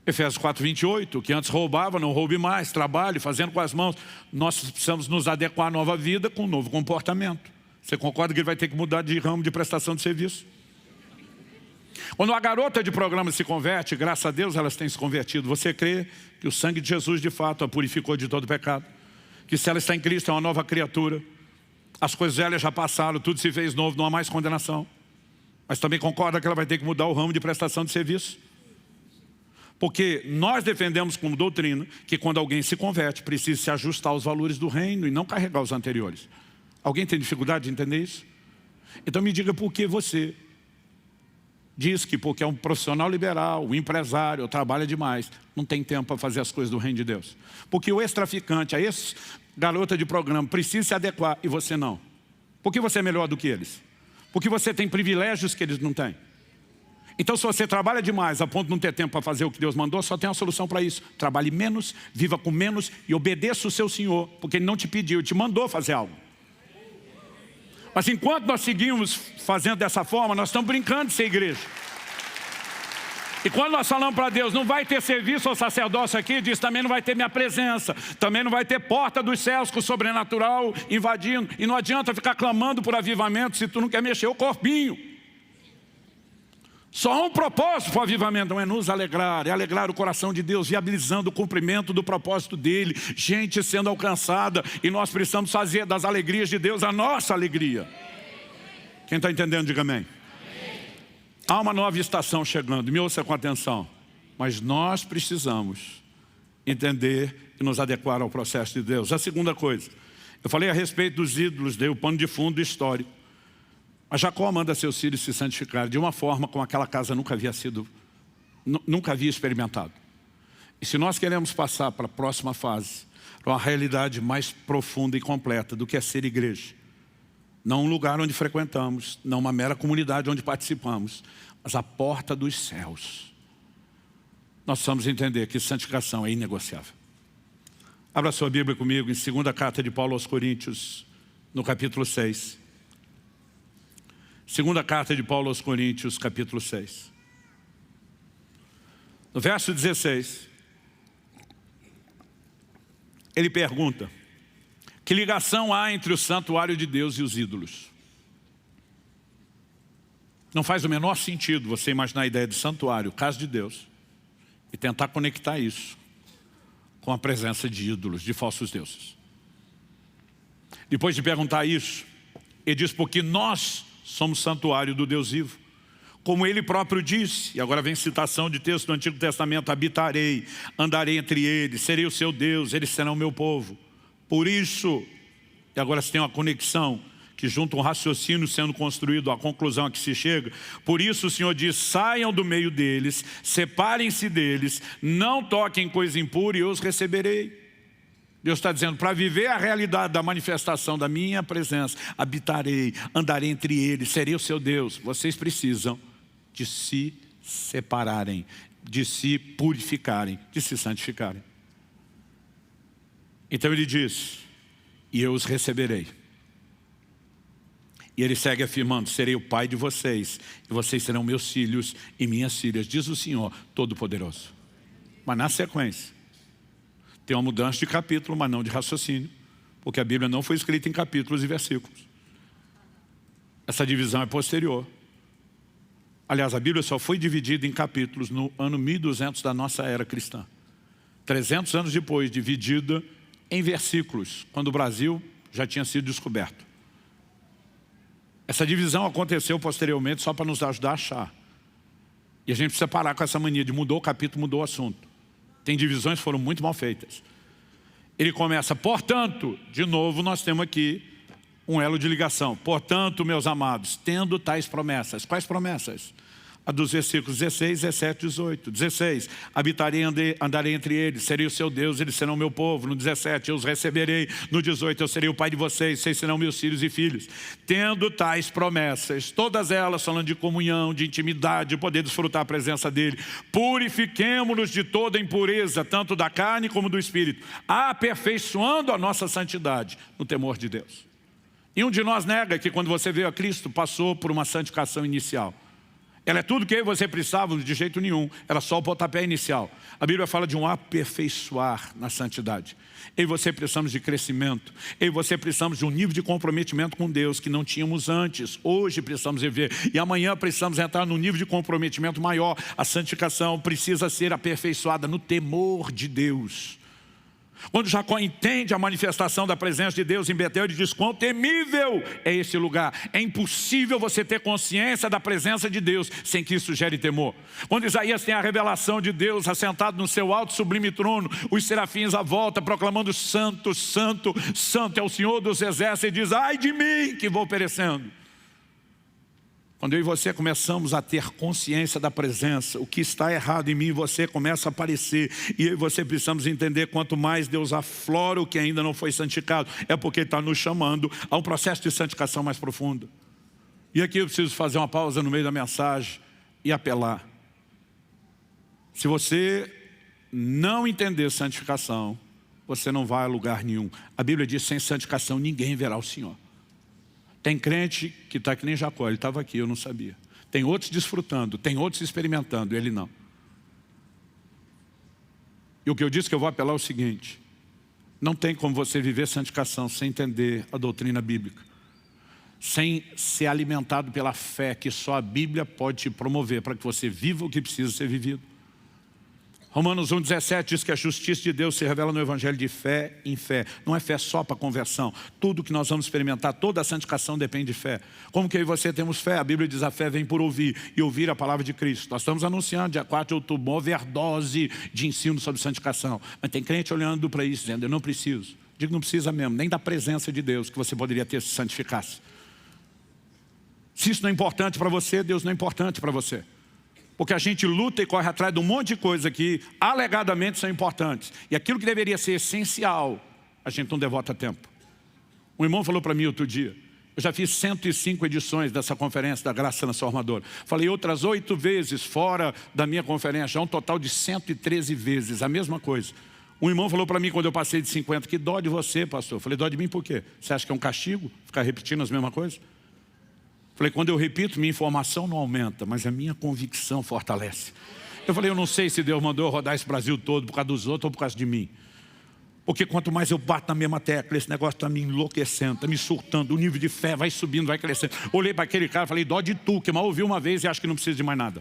Efésios 4,28, que antes roubava, não roube mais, trabalhe, fazendo com as mãos. Nós precisamos nos adequar à nova vida com um novo comportamento. Você concorda que ele vai ter que mudar de ramo de prestação de serviço? Quando a garota de programa se converte, graças a Deus elas têm se convertido. Você crê que o sangue de Jesus de fato a purificou de todo pecado? Que se ela está em Cristo é uma nova criatura? As coisas velhas já passaram, tudo se fez novo, não há mais condenação. Mas também concorda que ela vai ter que mudar o ramo de prestação de serviço? Porque nós defendemos como doutrina que quando alguém se converte, precisa se ajustar aos valores do reino e não carregar os anteriores. Alguém tem dificuldade de entender isso? Então me diga por que você diz que porque é um profissional liberal, um empresário, trabalha demais, não tem tempo para fazer as coisas do reino de Deus. Porque o ex-traficante, a ex-garota de programa precisa se adequar e você não. Por que você é melhor do que eles? Porque você tem privilégios que eles não têm. Então se você trabalha demais a ponto de não ter tempo para fazer o que Deus mandou, só tem uma solução para isso. Trabalhe menos, viva com menos e obedeça o seu Senhor, porque Ele não te pediu, Ele te mandou fazer algo. Mas enquanto nós seguimos fazendo dessa forma, nós estamos brincando de ser igreja. E quando nós falamos para Deus, não vai ter serviço ao sacerdócio aqui, diz também não vai ter minha presença, também não vai ter porta dos céus com o sobrenatural invadindo. E não adianta ficar clamando por avivamento se tu não quer mexer o corpinho. Só há um propósito para o avivamento, não é nos alegrar, é alegrar o coração de Deus, viabilizando o cumprimento do propósito dEle, gente sendo alcançada, e nós precisamos fazer das alegrias de Deus a nossa alegria. Quem está entendendo, diga amém. Há uma nova estação chegando, me ouça com atenção, mas nós precisamos entender e nos adequar ao processo de Deus. A segunda coisa, eu falei a respeito dos ídolos, dei o pano de fundo histórico. Mas Jacó manda seus filhos se santificar de uma forma como aquela casa nunca havia experimentado. E se nós queremos passar para a próxima fase, para uma realidade mais profunda e completa do que é ser igreja, não um lugar onde frequentamos, não uma mera comunidade onde participamos, mas a porta dos céus, nós precisamos entender que santificação é inegociável. Abra sua Bíblia comigo em 2ª carta de Paulo aos Coríntios, no capítulo 6. 2ª carta de Paulo aos Coríntios, capítulo 6. No verso 16, ele pergunta: que ligação há entre o santuário de Deus e os ídolos? Não faz o menor sentido você imaginar a ideia de santuário, casa de Deus, e tentar conectar isso com a presença de ídolos, de falsos deuses. Depois de perguntar isso, ele diz: porque nós somos santuário do Deus vivo. Como ele próprio disse, e agora vem citação de texto do Antigo Testamento: habitarei, andarei entre eles, serei o seu Deus, eles serão o meu povo. Por isso, e agora se tem uma conexão que junta um raciocínio sendo construído, a conclusão a que se chega. Por isso o Senhor diz: saiam do meio deles, separem-se deles, não toquem coisa impura e eu os receberei. Deus está dizendo, para viver a realidade da manifestação da minha presença, habitarei, andarei entre eles, serei o seu Deus. Vocês precisam de se separarem, de se purificarem, de se santificarem. Então ele diz: e eu os receberei. E ele segue afirmando: serei o pai de vocês, e vocês serão meus filhos e minhas filhas, diz o Senhor Todo-Poderoso. Mas na sequência, tem uma mudança de capítulo, mas não de raciocínio, porque a Bíblia não foi escrita em capítulos e versículos. Essa divisão é posterior. Aliás, a Bíblia só foi dividida em capítulos no ano 1200 da nossa era cristã. 300 anos depois, dividida em versículos, quando o Brasil já tinha sido descoberto. Essa divisão aconteceu posteriormente só para nos ajudar a achar. E a gente precisa parar com essa mania de mudou o capítulo, mudou o assunto. Tem divisões que foram muito mal feitas. Ele começa: portanto, de novo nós temos aqui um elo de ligação. Portanto, meus amados, tendo tais promessas. Quais promessas? A dos versículos 16, 17 e 18. 16, habitarei, andarei entre eles, serei o seu Deus, eles serão o meu povo. No 17, eu os receberei. No 18, eu serei o pai de vocês, vocês serão meus filhos e filhas. Tendo tais promessas, todas elas falando de comunhão, de intimidade, de poder desfrutar a presença dele. Purifiquemo-nos de toda impureza, tanto da carne como do espírito, aperfeiçoando a nossa santidade no temor de Deus. E um de nós nega que quando você veio a Cristo, passou por uma santificação inicial. Ela é tudo que eu e você precisava, de jeito nenhum. Era só o pontapé inicial. A Bíblia fala de um aperfeiçoar na santidade. Eu e você precisamos de crescimento. Eu e você precisamos de um nível de comprometimento com Deus que não tínhamos antes. Hoje precisamos viver. E amanhã precisamos entrar num nível de comprometimento maior. A santificação precisa ser aperfeiçoada no temor de Deus. Quando Jacó entende a manifestação da presença de Deus em Betel, ele diz: quão temível é esse lugar. É impossível você ter consciência da presença de Deus sem que isso gere temor. Quando Isaías tem a revelação de Deus assentado no seu alto sublime trono, os serafins à volta proclamando: santo, santo, santo é o Senhor dos exércitos, e diz: ai de mim que vou perecendo. Quando eu e você começamos a ter consciência da presença, o que está errado em mim e você começa a aparecer. E eu e você precisamos entender: quanto mais Deus aflora o que ainda não foi santificado, é porque Ele está nos chamando a um processo de santificação mais profundo. E aqui eu preciso fazer uma pausa no meio da mensagem e apelar. Se você não entender santificação, você não vai a lugar nenhum. A Bíblia diz: sem santificação ninguém verá o Senhor. Tem crente que está que nem Jacó, ele estava aqui, eu não sabia. Tem outros desfrutando, tem outros experimentando, ele não. E o que eu disse que eu vou apelar é o seguinte: não tem como você viver santificação sem entender a doutrina bíblica, sem ser alimentado pela fé que só a Bíblia pode te promover para que você viva o que precisa ser vivido. Romanos 1,17 diz que a justiça de Deus se revela no Evangelho de fé em fé. Não é fé só para conversão. Tudo que nós vamos experimentar, toda a santificação depende de fé. Como que eu e você temos fé? A Bíblia diz: a fé vem por ouvir, e ouvir a palavra de Cristo. Nós estamos anunciando, dia 4 de outubro, uma overdose de ensino sobre santificação. Mas tem crente olhando para isso, dizendo: eu não preciso. Digo, não precisa mesmo, nem da presença de Deus que você poderia ter se santificasse. Se isso não é importante para você, Deus não é importante para você. Porque a gente luta e corre atrás de um monte de coisa que alegadamente são importantes. E aquilo que deveria ser essencial, a gente não devota tempo. Um irmão falou para mim outro dia: eu já fiz 105 edições dessa conferência da Graça Transformadora. Falei outras 8 vezes fora da minha conferência, já um total de 113 vezes, a mesma coisa. Um irmão falou para mim quando eu passei de 50, que dó de você, pastor. Eu falei, dó de mim por quê? Você acha que é um castigo ficar repetindo as mesmas coisas? Falei, quando eu repito, minha informação não aumenta, mas a minha convicção fortalece. Eu falei, eu não sei se Deus mandou eu rodar esse Brasil todo por causa dos outros ou por causa de mim. Porque quanto mais eu bato na mesma tecla, esse negócio está me enlouquecendo, está me surtando, o nível de fé vai subindo, vai crescendo. Olhei para aquele cara e falei, dó de tu, que mal ouviu uma vez e acha que não precisa de mais nada.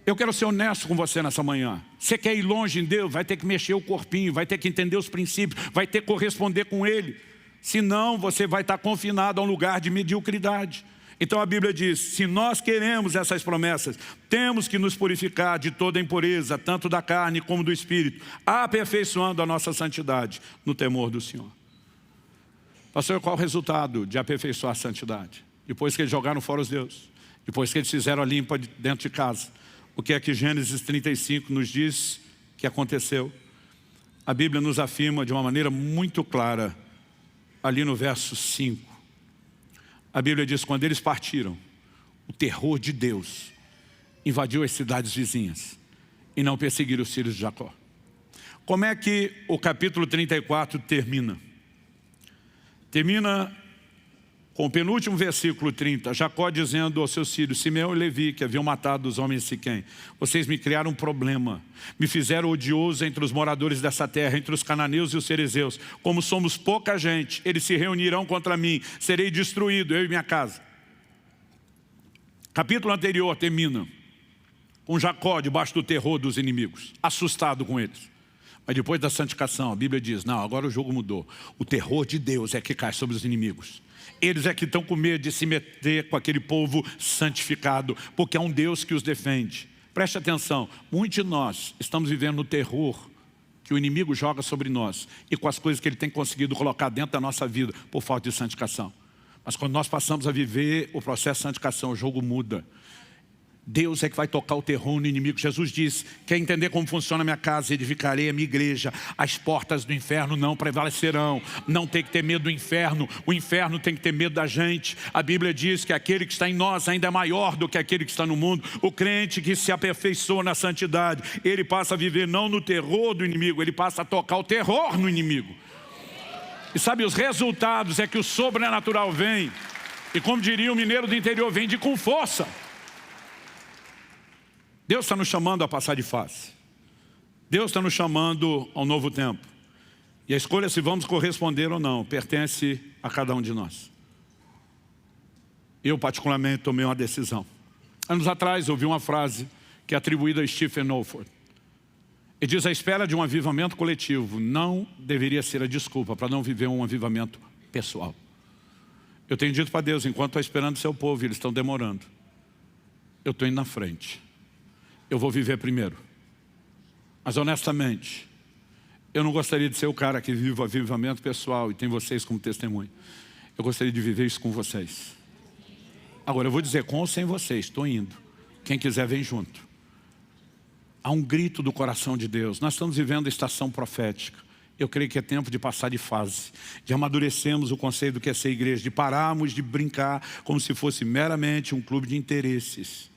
Eu quero ser honesto com você nessa manhã. Você quer ir longe em Deus, vai ter que mexer o corpinho, vai ter que entender os princípios, vai ter que corresponder com Ele. Senão você vai estar confinado a um lugar de mediocridade. Então a Bíblia diz, se nós queremos essas promessas, temos que nos purificar de toda impureza, tanto da carne como do espírito, aperfeiçoando a nossa santidade no temor do Senhor. Pastor, qual o resultado de aperfeiçoar a santidade? Depois que eles jogaram fora os deuses, depois que eles fizeram a limpa dentro de casa, o que é que Gênesis 35 nos diz que aconteceu? A Bíblia nos afirma de uma maneira muito clara, ali no verso 5. A Bíblia diz, quando eles partiram, o terror de Deus invadiu as cidades vizinhas e não perseguiram os filhos de Jacó. Como é que o capítulo 34 termina? Termina com o penúltimo versículo 30, Jacó dizendo aos seus filhos, Simeão e Levi, que haviam matado os homens de Siquém, vocês me criaram um problema, me fizeram odioso entre os moradores dessa terra, entre os cananeus e os cerezeus. Como somos pouca gente, eles se reunirão contra mim, serei destruído, eu e minha casa. Capítulo anterior termina com Jacó debaixo do terror dos inimigos, assustado com eles. Mas depois da santificação, a Bíblia diz, não, agora o jogo mudou. O terror de Deus é que cai sobre os inimigos. Eles é que estão com medo de se meter com aquele povo santificado, porque é um Deus que os defende. Preste atenção, muitos de nós estamos vivendo no terror que o inimigo joga sobre nós e com as coisas que ele tem conseguido colocar dentro da nossa vida por falta de santificação. Mas quando nós passamos a viver o processo de santificação, o jogo muda. Deus é que vai tocar o terror no inimigo. Jesus diz, quer entender como funciona a minha casa, edificarei a minha igreja, as portas do inferno não prevalecerão. Não tem que ter medo do inferno, o inferno tem que ter medo da gente. A Bíblia diz que aquele que está em nós ainda é maior do que aquele que está no mundo. O crente que se aperfeiçoa na santidade, ele passa a viver não no terror do inimigo, ele passa a tocar o terror no inimigo. E sabe, os resultados é que o sobrenatural vem, e como diria o mineiro do interior, vem com força. Deus está nos chamando a passar de fase. Deus está nos chamando ao novo tempo. E a escolha se vamos corresponder ou não, pertence a cada um de nós. Eu particularmente tomei uma decisão. Anos atrás ouvi uma frase que é atribuída a Stephen Olford. Ele diz, a espera de um avivamento coletivo não deveria ser a desculpa para não viver um avivamento pessoal. Eu tenho dito para Deus, enquanto estou esperando o seu povo, eles estão demorando. Eu estou indo na frente. Eu vou viver primeiro. Mas honestamente, eu não gostaria de ser o cara que vive o avivamento pessoal e tem vocês como testemunho. Eu gostaria de viver isso com vocês. Agora eu vou dizer, com ou sem vocês, estou indo. Quem quiser vem junto. Há um grito do coração de Deus. Nós estamos vivendo a estação profética. Eu creio que é tempo de passar de fase, de amadurecermos o conceito do que é ser igreja, de pararmos de brincar como se fosse meramente um clube de interesses.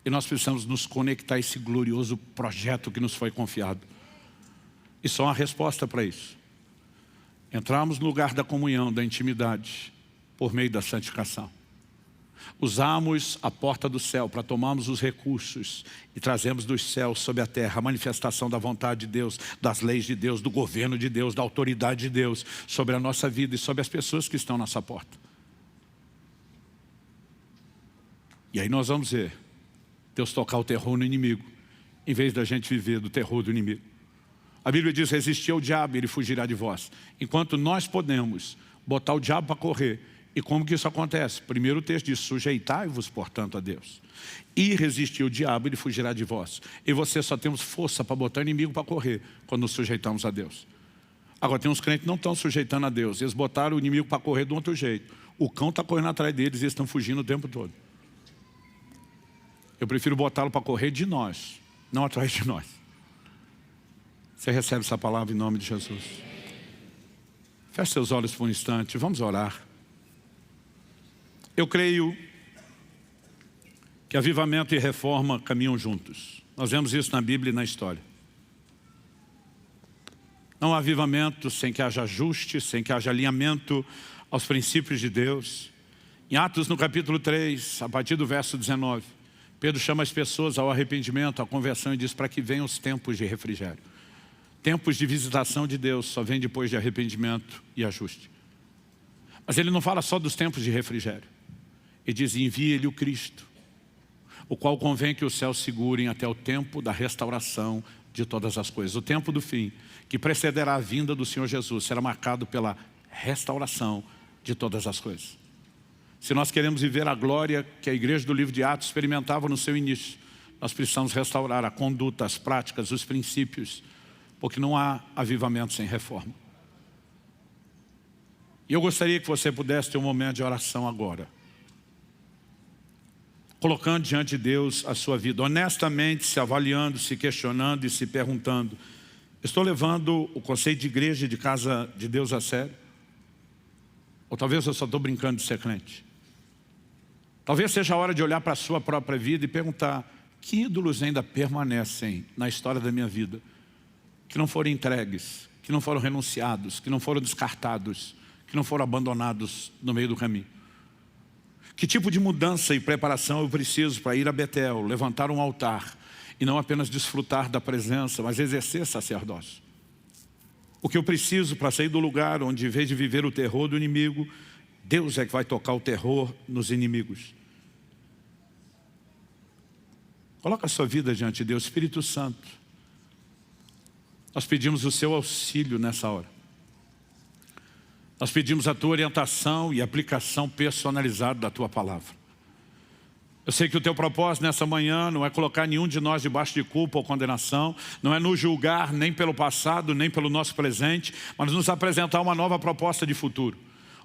E nós precisamos nos conectar a esse glorioso projeto que nos foi confiado. E só uma resposta para isso. Entrarmos no lugar da comunhão, da intimidade, por meio da santificação. Usamos a porta do céu para tomarmos os recursos e trazemos dos céus sobre a terra a manifestação da vontade de Deus, das leis de Deus, do governo de Deus, da autoridade de Deus sobre a nossa vida e sobre as pessoas que estão à nossa porta. E aí nós vamos ver Deus tocar o terror no inimigo, em vez da gente viver do terror do inimigo. A Bíblia diz, resistir ao diabo e ele fugirá de vós. Enquanto nós podemos botar o diabo para correr. E como que isso acontece? Primeiro o texto diz, sujeitai-vos, portanto, a Deus. E resistir ao diabo, ele fugirá de vós. E você só temos força para botar o inimigo para correr, quando nos sujeitamos a Deus. Agora tem uns crentes que não estão sujeitando a Deus. Eles botaram o inimigo para correr de um outro jeito. O cão está correndo atrás deles e eles estão fugindo o tempo todo. Eu prefiro botá-lo para correr de nós, não atrás de nós. Você recebe essa palavra em nome de Jesus. Feche seus olhos por um instante, vamos orar. Eu creio que avivamento e reforma caminham juntos. Nós vemos isso na Bíblia e na história. Não há avivamento sem que haja ajuste, sem que haja alinhamento aos princípios de Deus. Em Atos, no capítulo 3, a partir do verso 19, Pedro chama as pessoas ao arrependimento, à conversão e diz para que venham os tempos de refrigério. Tempos de visitação de Deus só vem depois de arrependimento e ajuste. Mas ele não fala só dos tempos de refrigério. Ele diz, envie-lhe o Cristo, o qual convém que os céus segurem até o tempo da restauração de todas as coisas. O tempo do fim, que precederá a vinda do Senhor Jesus, será marcado pela restauração de todas as coisas. Se nós queremos viver a glória que a igreja do livro de Atos experimentava no seu início, nós precisamos restaurar a conduta, as práticas, os princípios, porque não há avivamento sem reforma. E eu gostaria que você pudesse ter um momento de oração agora, colocando diante de Deus a sua vida, honestamente se avaliando, se questionando e se perguntando, estou levando o conceito de igreja e de casa de Deus a sério? Ou talvez eu só estou brincando de ser crente? Talvez seja a hora de olhar para a sua própria vida e perguntar, que ídolos ainda permanecem na história da minha vida, que não foram entregues, que não foram renunciados, que não foram descartados, que não foram abandonados no meio do caminho? Que tipo de mudança e preparação eu preciso para ir a Betel, levantar um altar e não apenas desfrutar da presença, mas exercer sacerdócio? O que eu preciso para sair do lugar onde, em vez de viver o terror do inimigo, Deus é que vai tocar o terror nos inimigos? Coloca a sua vida diante de Deus. Espírito Santo, nós pedimos o seu auxílio nessa hora. Nós pedimos a tua orientação e aplicação personalizada da tua palavra. Eu sei que o teu propósito nessa manhã não é colocar nenhum de nós debaixo de culpa ou condenação, não é nos julgar nem pelo passado, nem pelo nosso presente, mas nos apresentar uma nova proposta de futuro.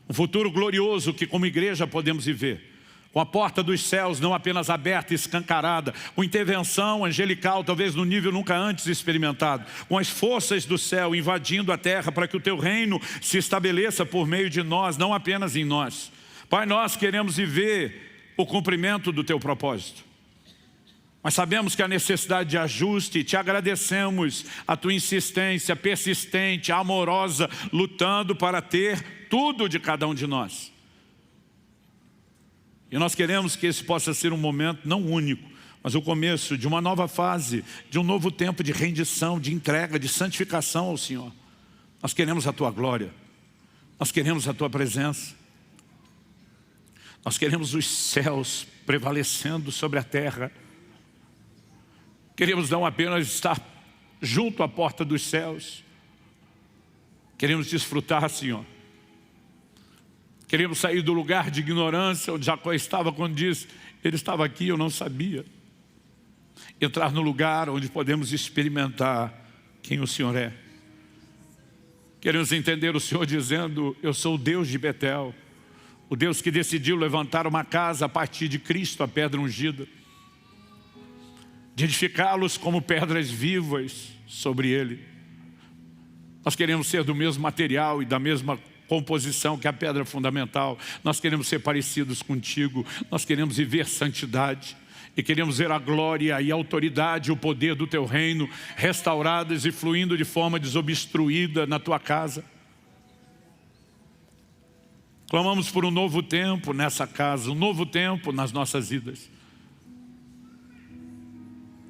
Um futuro glorioso que como igreja podemos viver, com a porta dos céus não apenas aberta e escancarada, com intervenção angelical, talvez no nível nunca antes experimentado, com as forças do céu invadindo a terra para que o teu reino se estabeleça por meio de nós, não apenas em nós. Pai, nós queremos viver o cumprimento do teu propósito, mas sabemos que há necessidade de ajuste e te agradecemos a tua insistência persistente, amorosa, lutando para ter tudo de cada um de nós. E nós queremos que esse possa ser um momento não único, mas o começo de uma nova fase, de um novo tempo de rendição, de entrega, de santificação ao Senhor. Nós queremos a tua glória, nós queremos a tua presença, nós queremos os céus prevalecendo sobre a terra. Queremos não apenas estar junto à porta dos céus, queremos desfrutar, Senhor. Queremos sair do lugar de ignorância onde Jacó estava quando diz, ele estava aqui, eu não sabia. Entrar no lugar onde podemos experimentar quem o Senhor é. Queremos entender o Senhor dizendo, eu sou o Deus de Betel, o Deus que decidiu levantar uma casa a partir de Cristo, a pedra ungida, de edificá-los como pedras vivas sobre ele. Nós queremos ser do mesmo material e da mesma composição que a pedra fundamental. Nós queremos ser parecidos contigo, nós queremos viver santidade e queremos ver a glória e a autoridade, o poder do teu reino restauradas e fluindo de forma desobstruída na tua casa. Clamamos por um novo tempo nessa casa, um novo tempo nas nossas vidas,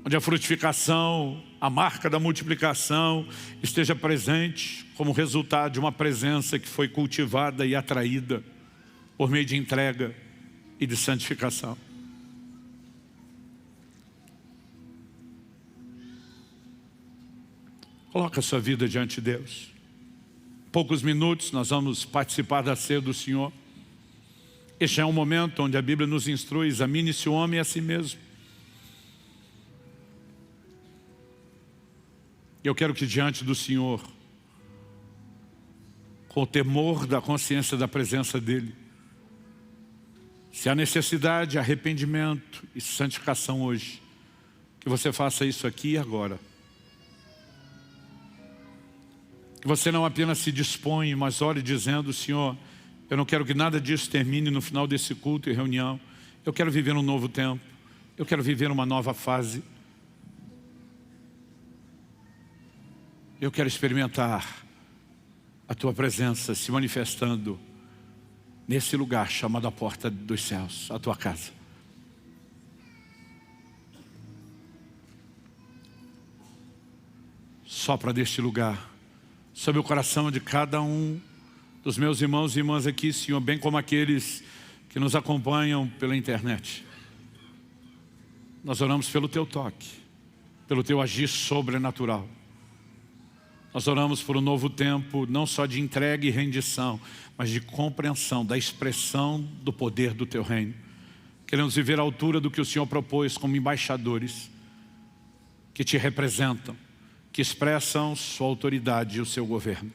onde a frutificação, a marca da multiplicação esteja presente como resultado de uma presença que foi cultivada e atraída por meio de entrega e de santificação. Coloca a sua vida diante de Deus. Em poucos minutos nós vamos participar da ceia do Senhor. Este é um momento onde a Bíblia nos instrui, examine-se o homem a si mesmo. Eu quero que diante do Senhor, com o temor da consciência da presença dEle, se há necessidade, arrependimento e santificação hoje, que você faça isso aqui e agora. Que você não apenas se dispõe, mas ore dizendo, Senhor, eu não quero que nada disso termine no final desse culto e reunião. Eu quero viver um novo tempo, eu quero viver uma nova fase. Eu quero experimentar a Tua presença se manifestando nesse lugar chamado a porta dos céus, a Tua casa. Sopra deste lugar sobre o coração de cada um dos meus irmãos e irmãs aqui, Senhor, bem como aqueles que nos acompanham pela internet. Nós oramos pelo Teu toque, pelo Teu agir sobrenatural. Nós oramos por um novo tempo, não só de entrega e rendição, mas de compreensão da expressão do poder do Teu reino. Queremos viver à altura do que o Senhor propôs como embaixadores que Te representam, que expressam sua autoridade e o seu governo.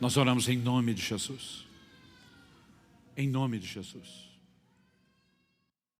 Nós oramos em nome de Jesus. Em nome de Jesus.